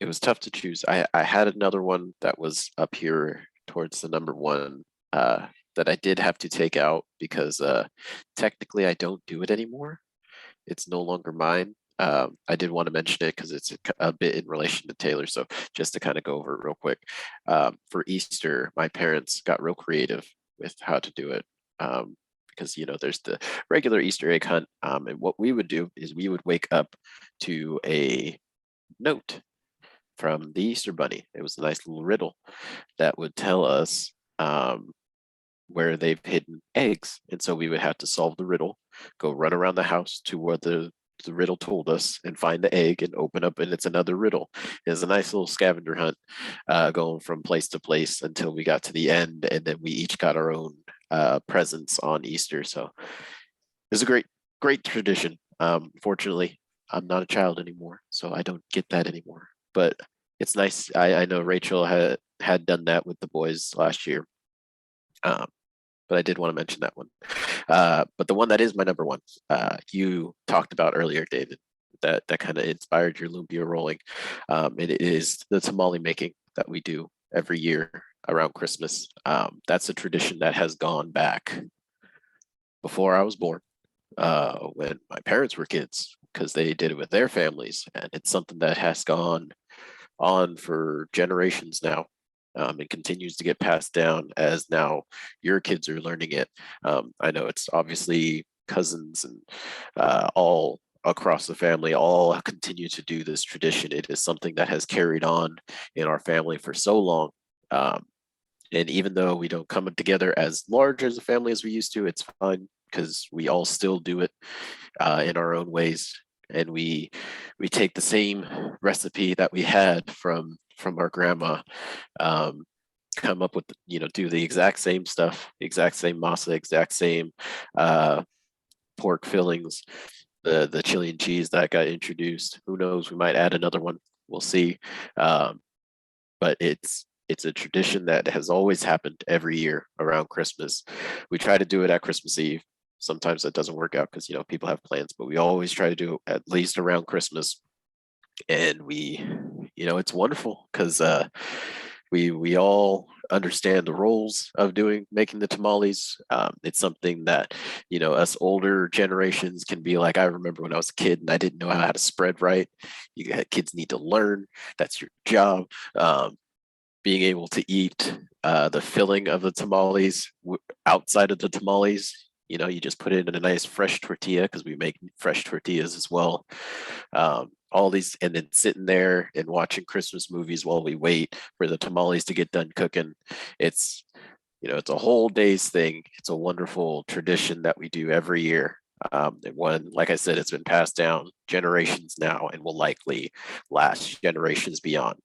was tough to choose. I had another one that was up here towards the number one that I did have to take out because technically I don't do it anymore. It's no longer mine. I did want to mention it because it's a bit in relation to Taylor. So just to kind of go over it real quick, for Easter, my parents got real creative with how to do it. Because there's the regular Easter egg hunt, and what we would do is we would wake up to a note from the Easter Bunny. It was a nice little riddle that would tell us where they've hidden eggs, and so we would have to solve the riddle, go run around the house to where the riddle told us, and find the egg and open up, and it's another riddle. It's a nice little scavenger hunt, going from place to place until we got to the end, and then we each got our own presents on Easter. So it's a great tradition. Fortunately, I'm not a child anymore, so I don't get that anymore. But it's nice. I know Rachel had done that with the boys last year. But I did want to mention that one. But the one that is my number one, you talked about earlier, David, that kind of inspired your lumpia rolling. It is the tamale making that we do every year around Christmas. That's a tradition that has gone back before I was born, when my parents were kids, because they did it with their families, and it's something that has gone on for generations now. It continues to get passed down as now your kids are learning it. I know it's obviously cousins and all across the family all continue to do this tradition. It is something that has carried on in our family for so long. And even though we don't come together as large as a family as we used to, it's fine because we all still do it in our own ways. And we take the same recipe that we had from our grandma, come up with, do the exact same stuff, exact same masa, exact same pork fillings, the chili and cheese that got introduced. Who knows? We might add another one. We'll see. But it's a tradition that has always happened every year around Christmas. We try to do it at Christmas Eve. Sometimes that doesn't work out because people have plans, but we always try to do it at least around Christmas. And it's wonderful because we all understand the roles of making the tamales. It's something that us older generations can be like. I remember when I was a kid and I didn't know how to spread right. Kids need to learn. That's your job. being able to eat the filling of the tamales outside of the tamales. You know, you just put it in a nice fresh tortilla, because we make fresh tortillas as well. All these, and then sitting there and watching Christmas movies while we wait for the tamales to get done cooking. It's, you know, it's a whole day's thing. It's a wonderful tradition that we do every year. And one, like I said, it's been passed down generations now and will likely last generations beyond.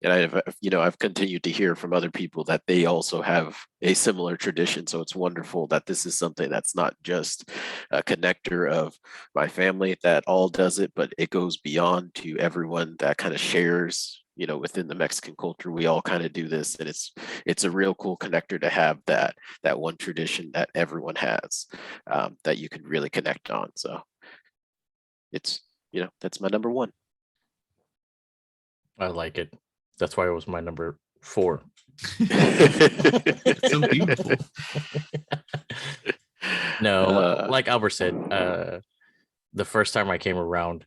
And I've continued to hear from other people that they also have a similar tradition. So it's wonderful that this is something that's not just a connector of my family that all does it, but it goes beyond to everyone that kind of shares, you know, within the Mexican culture. We all kind of do this, and it's a real cool connector to have that one tradition that everyone has, that you can really connect on. So it's, you know, that's my number one. I like it. That's why it was my number 4. So beautiful. No, like Albert said, the first time I came around,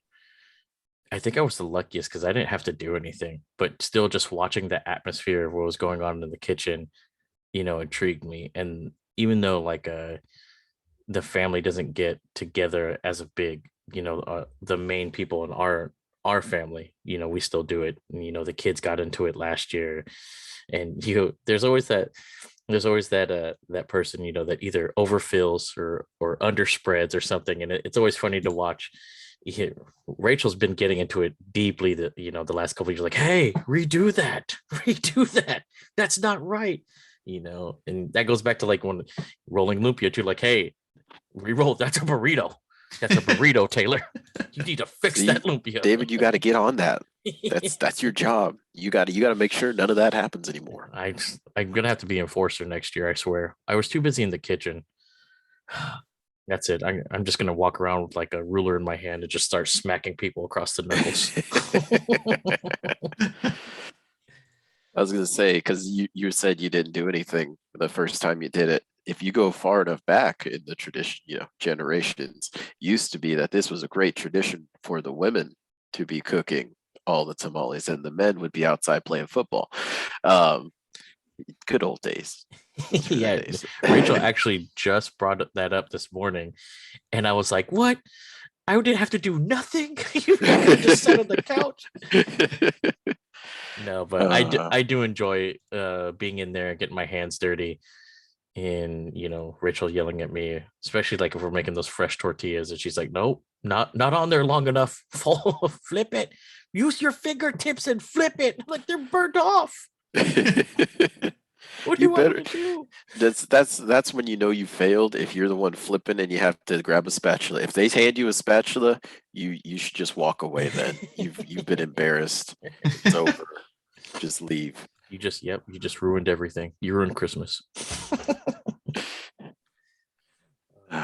I think I was the luckiest because I didn't have to do anything, but still just watching the atmosphere of what was going on in the kitchen, you know, intrigued me. And even though like the family doesn't get together as a big, you know, the main people in our family, you know, we still do it. And, you know, the kids got into it last year, and there's always that that person, you know, that either overfills or underspreads or something, and it's always funny to watch. Rachel's been getting into it deeply, the last couple of years, like, hey, redo that, that's not right, you know. And that goes back to like when rolling lumpia too, like, hey, re-roll, that's a burrito. That's a burrito, Taylor. You need to fix that lumpia. David, you got to get on that. That's your job. You got to make sure none of that happens anymore. I'm gonna have to be enforcer next year, I swear. I was too busy in the kitchen. That's it. I'm just gonna walk around with like a ruler in my hand and just start smacking people across the knuckles. I was gonna say, because you said you didn't do anything the first time you did it. If you go far enough back in the tradition, you know, generations, used to be that this was a great tradition for the women to be cooking all the tamales, and the men would be outside playing football. Good old days. Yeah, days. Rachel actually just brought that up this morning, and I was like, "What? I didn't have to do nothing. You just sat on the couch." No, but I do enjoy being in there and getting my hands dirty. And, you know, Rachel yelling at me, especially like if we're making those fresh tortillas, and she's like, nope, not on there long enough. Flip it. Use your fingertips and flip it. I'm like, they're burnt off. What do you want me to do? That's when you know you failed, if you're the one flipping and you have to grab a spatula. If they hand you a spatula, you should just walk away then. You've been embarrassed. It's over. Just leave. You just ruined everything. You ruined Christmas.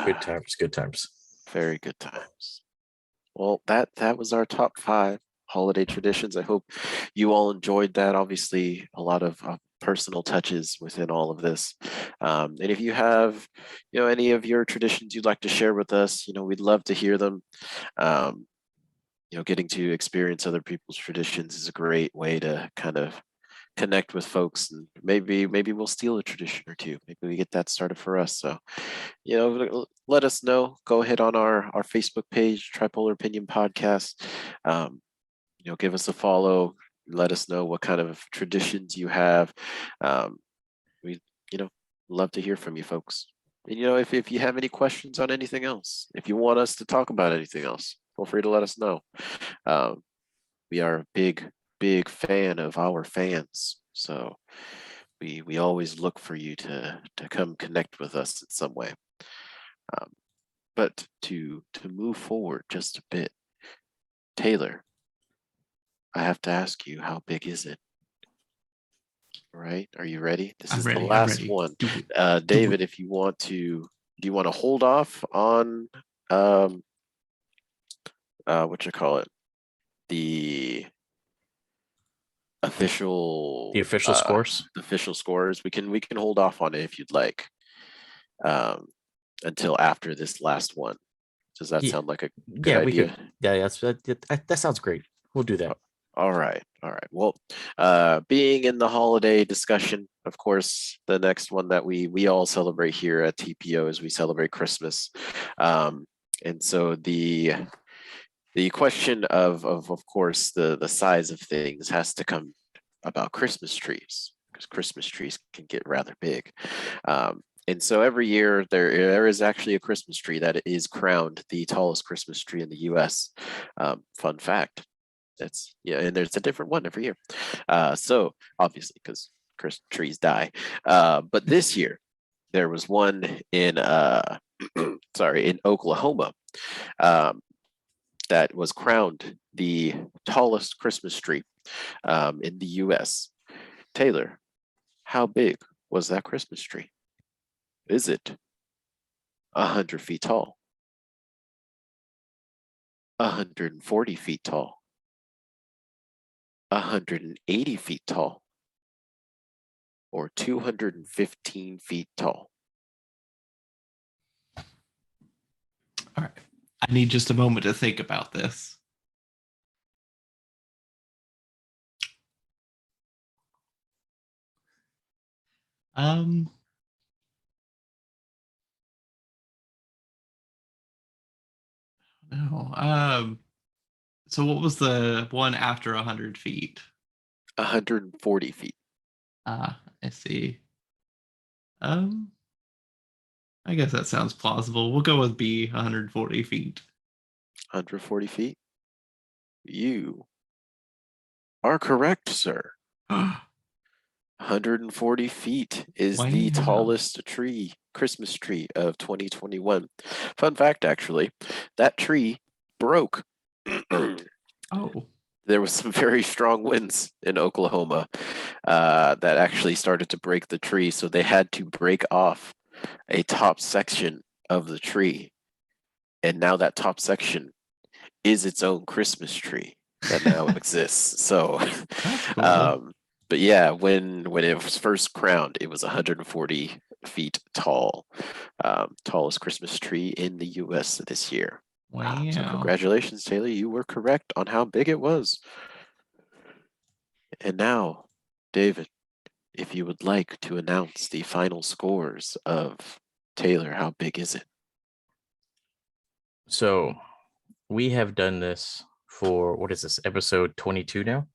Good times. Very good times. Well, that was our top 5 holiday traditions. I hope you all enjoyed that. Obviously, a lot of personal touches within all of this. And if you have, you know, any of your traditions you'd like to share with us, you know, we'd love to hear them. You know, getting to experience other people's traditions is a great way to kind of connect with folks, and maybe we'll steal a tradition or two. Maybe we get that started for us. So, you know, let us know. Go ahead on our Facebook page, Tripolar Opinion Podcast. You know, give us a follow. Let us know what kind of traditions you have. We, you know, love to hear from you folks. And, you know, if you have any questions on anything else, if you want us to talk about anything else, feel free to let us know. We are a big fan of our fans, so we always look for you to come connect with us in some way. But to move forward just a bit, Taylor, I have to ask you, how big is it? All right, are you ready? This is the last one. David, if you want to, do you want to hold off on what you call it, the official scores? The official scores. We can hold off on it if you'd like, until after this last one. Does that sound like a good idea? That sounds great. We'll do that. All right. All right. Well, being in the holiday discussion, of course, the next one that we all celebrate here at TPO is we celebrate Christmas. And so the question of course the size of things has to come about Christmas trees, because Christmas trees can get rather big. And so every year there is actually a Christmas tree that is crowned the tallest Christmas tree in the US. Fun fact. And there's a different one every year. So obviously, because Christmas trees die. But this year there was one in in Oklahoma, that was crowned the tallest Christmas tree in the US. Taylor, how big was that Christmas tree? Is it 100 feet tall, 140 feet tall, 180 feet tall, or 215 feet tall? All right. I need just a moment to think about this. Um, no. So what was the one after 100 feet? 140 feet. I see. I guess that sounds plausible. We'll go with B, 140 feet. 140 feet? You are correct, sir. 140 feet is the Wow. tallest Christmas tree of 2021. Fun fact, actually, that tree broke. Oh, There was some very strong winds in Oklahoma that actually started to break the tree, so they had to break off a top section of the tree, and now that top section is its own Christmas tree that now exists. So, that's cool. but yeah, when it was first crowned, it was 140 feet tall, tallest Christmas tree in the U.S. this year. Wow. So congratulations, Taylor. You were correct on how big it was. And now, David, if you would like to announce the final scores of Taylor, how big is it? So we have done this for, what is this, episode 22 now?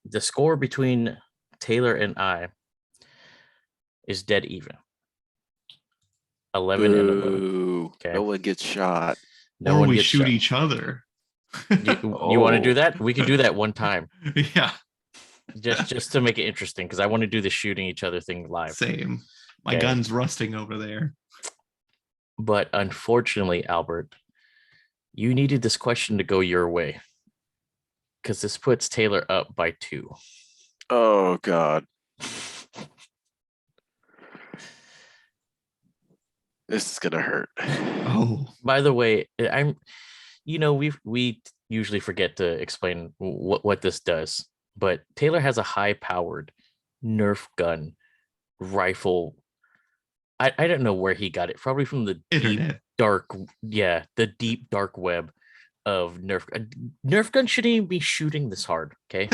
The score between Taylor and I is dead even. 11 and 11. Ooh, Okay. no one gets shot. No or one we gets shoot shot. each other. You want to do Oh. that? We can do that one time, Yeah, just to make it interesting, because I want to do the shooting each other thing live. same. My Okay. gun's rusting over there. But unfortunately, Albert, you needed this question to go your way, because this puts Taylor up by 2. Oh God. This is gonna hurt. Oh, By the way, we usually forget to explain what this does, but Taylor has a high-powered Nerf gun rifle. I don't know where he got it, probably from the internet. the deep dark web of Nerf. Nerf gun shouldn't even be shooting this hard, okay?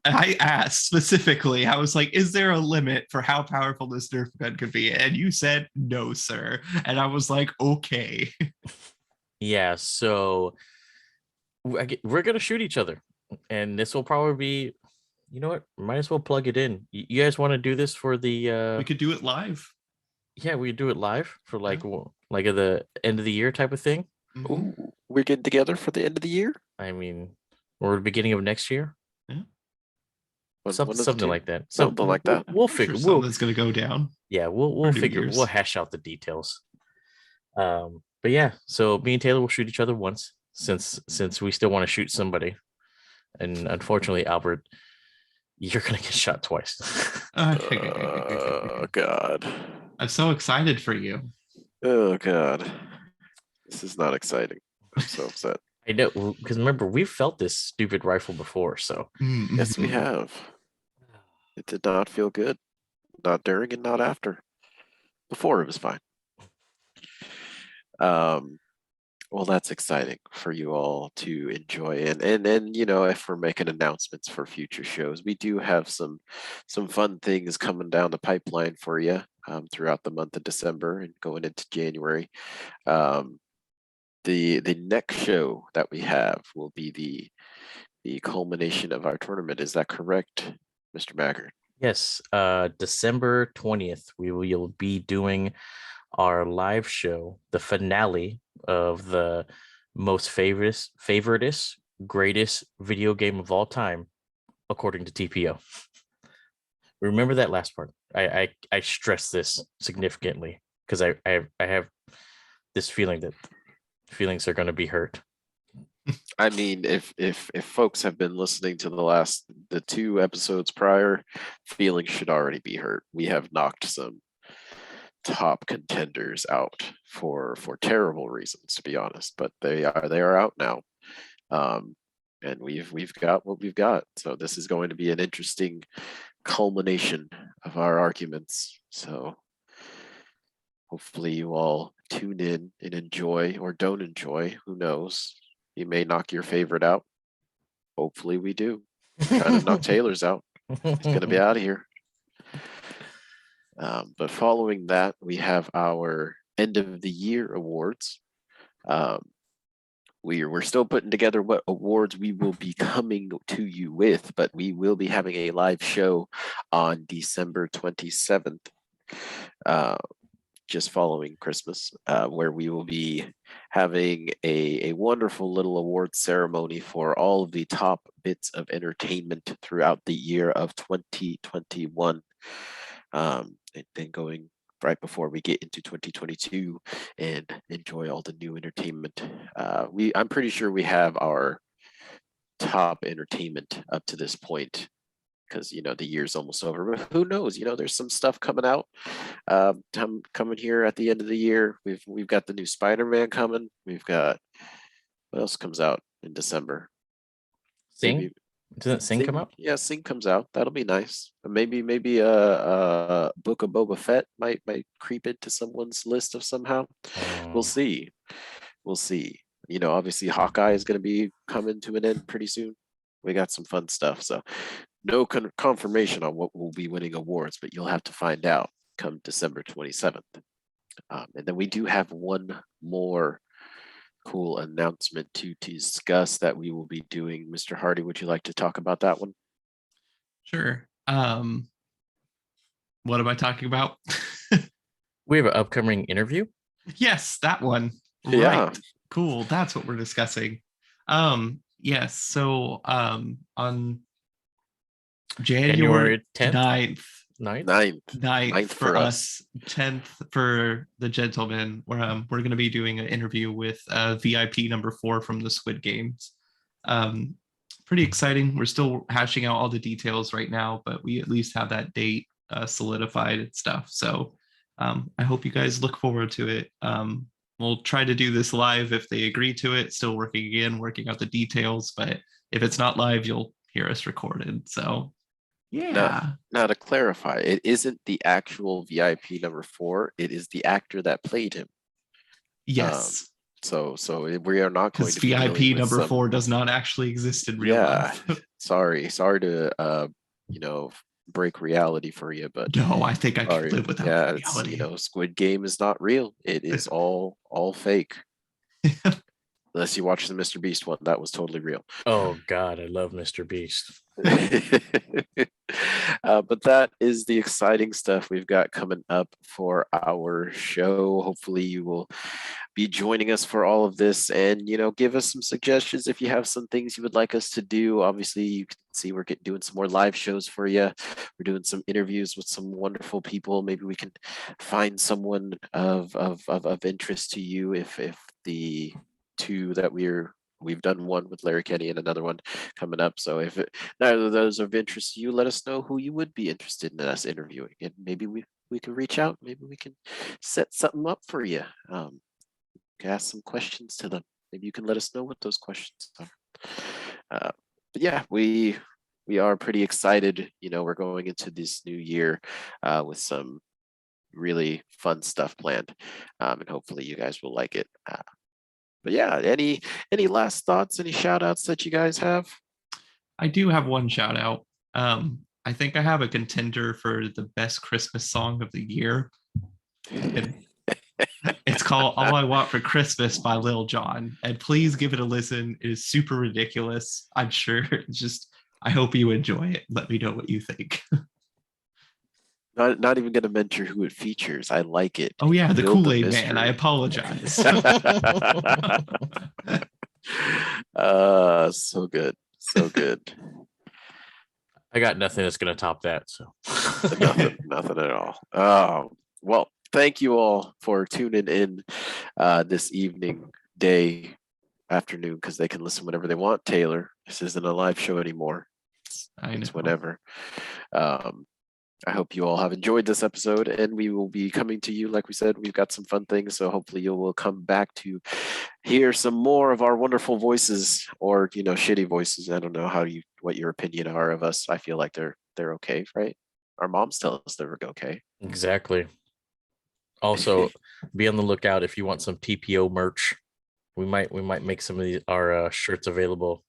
I asked specifically, I was like, is there a limit for how powerful this Nerf gun could be? And you said, no, sir. And I was like, okay. Yeah, so we're gonna shoot each other, and this will probably be, you know what? Might as well plug it in. You guys want to do this for the? We could do it live. Yeah, we do it live for like at the end of the year type of thing. Mhm. Ooh, we're getting together for the end of the year? I mean, or the beginning of next year. Yeah. Something like that. Something like that. We'll I'm figure. sure something's gonna go down. Yeah, we'll for New figure. Year's. We'll hash out the details. But yeah, so me and Taylor will shoot each other once, since we still want to shoot somebody, and unfortunately, Albert, you're gonna get shot twice. Oh God. I'm so excited for you. Oh God. This is not exciting. I'm so upset. I know, because remember, we've felt this stupid rifle before, so Yes, we have. It did not feel good. Not during and not after. Before it was fine. Well, that's exciting for you all to enjoy, and you know, if we're making announcements for future shows, we do have some fun things coming down the pipeline for you throughout the month of December and going into January. Um, the next show that we have will be the culmination of our tournament. Is that correct, Mr. Maggard? Yes, December 20th, we will be doing our live show, the finale of the most favoritist, greatest video game of all time, according to TPO. Remember that last part. I stress this significantly because I have this feeling that feelings are going to be hurt. I mean, if folks have been listening to the two episodes prior, feelings should already be hurt. We have knocked some top contenders out for terrible reasons, to be honest, but they are out now. And we've got what we've got. So this is going to be an interesting culmination of our arguments. So hopefully you all tune in and enjoy, or don't enjoy, who knows. You may knock your favorite out. Hopefully we do. Trying to knock Taylor's out. He's gonna be out of here. But following that, we have our end of the year awards. We're still putting together what awards we will be coming to you with, but we will be having a live show on December 27th, just following Christmas, where we will be having a wonderful little award ceremony for all of the top bits of entertainment throughout the year of 2021. And then going right before we get into 2022 and enjoy all the new entertainment. I'm pretty sure we have our top entertainment up to this point, because you know the year's almost over. But who knows? You know, there's some stuff coming out. Coming here at the end of the year. We've got the new Spider-Man coming. We've got, what else comes out in December? Sing? Maybe Doesn't Sing come out? Yeah, Sing comes out. That'll be nice. Maybe Book of Boba Fett might creep into someone's list of somehow. We'll see. We'll see. You know, obviously Hawkeye is going to be coming to an end pretty soon. We got some fun stuff. So no confirmation on what will be winning awards, but you'll have to find out come December 27th. And then we do have one more cool announcement to discuss that we will be doing. Mr. Hardy, would you like to talk about that one? Sure. What am I talking about? We have an upcoming interview. Yes, that one. Yeah. Right. Cool. That's what we're discussing. Yes. So on January 10th, 9th for us, 10th for the gentleman, where we're going to be doing an interview with VIP number 4 from the Squid Games. Pretty exciting. We're still hashing out all the details right now, but we at least have that date solidified and stuff. So I hope you guys look forward to it. We'll try to do this live if they agree to it. Still working out the details, but if it's not live, you'll hear us recorded. So yeah. Now to clarify, it isn't the actual VIP number 4. It is the actor that played him. Yes. So we are not going to be VIP number 4 does not actually exist in real life. sorry to break reality for you, but no, I think I can live without that reality. You know, Squid Game is not real. It is all fake. Unless you watch the Mr. Beast one, that was totally real. Oh God, I love Mr. Beast. But that is the exciting stuff we've got coming up for our show. Hopefully you will be joining us for all of this, and give us some suggestions if you have some things you would like us to do. Obviously you can see we're doing some more live shows for you. We're doing some interviews with some wonderful people. Maybe we can find someone of interest to you if the two that we've done one with Larry Kenny and another one coming up. So if neither of those are of interest to you, let us know who you would be interested in us interviewing, and maybe we can reach out. Maybe we can set something up for you. Ask some questions to them. Maybe you can let us know what those questions are. But yeah, we are pretty excited. We're going into this new year with some really fun stuff planned, and hopefully you guys will like it. But yeah, any last thoughts, any shout outs that you guys have? I do have one shout out. I think I have a contender for the best Christmas song of the year. And it's called All I Want for Christmas by Lil Jon. And please give it a listen. It is super ridiculous. I'm sure. I hope you enjoy it. Let me know what you think. Not even gonna mention who it features. I like it. Oh yeah, the Build Kool-Aid Man. I mystery. apologize. So good. So good. I got nothing that's gonna top that. So Nothing at all. Well, thank you all for tuning in this evening, day, afternoon, because they can listen whenever they want. Taylor, this isn't a live show anymore. It's whenever. I hope you all have enjoyed this episode, and we will be coming to you. Like we said, we've got some fun things, so hopefully you will come back to hear some more of our wonderful voices, or shitty voices. I don't know what your opinion are of us. I feel like they're okay, right? Our moms tell us they're okay. exactly. Also, be on the lookout if you want some TPO merch. We might make some of our shirts available.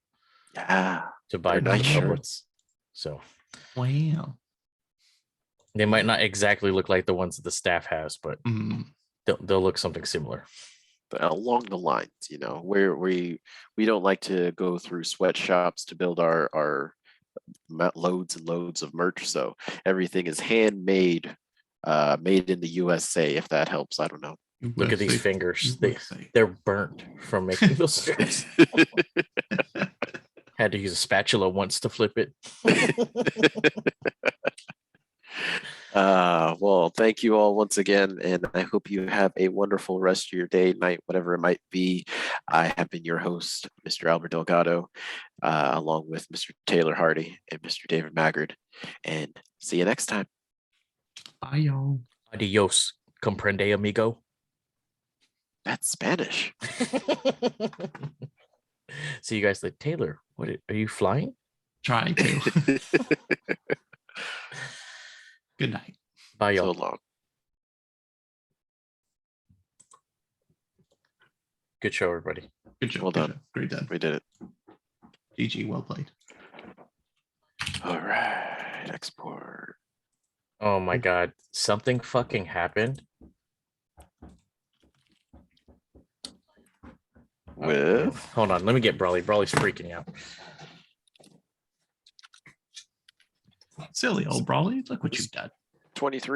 Yeah, to buy nice to the public. shirts. So Wow. they might not exactly look like the ones that the staff has, but they'll look something similar. But along the lines, where we don't like to go through sweatshops to build our loads and loads of merch. So everything is handmade, made in the USA. If that helps, I don't know. Look at these fingers. They're burnt from making those strips. Had to use a spatula once to flip it. Well, thank you all once again, and I hope you have a wonderful rest of your day, night, whatever it might be. I have been your host, Mr. Albert Delgado, along with Mr. Taylor Hardy and Mr. David Maggard, and see you next time. Bye, y'all. Adios, comprende, amigo. That's Spanish. See you guys later. Taylor, are you flying? Try to. Good night. Bye, y'all. So long. Good show, everybody. Good job. Well done. Job. Great done. We did it. GG. Well played. All right. Export. Oh my God. Something fucking happened. With? Hold on. Let me get Brawley. Brawley's freaking out. Silly old Brawley. Look what you've done. 23.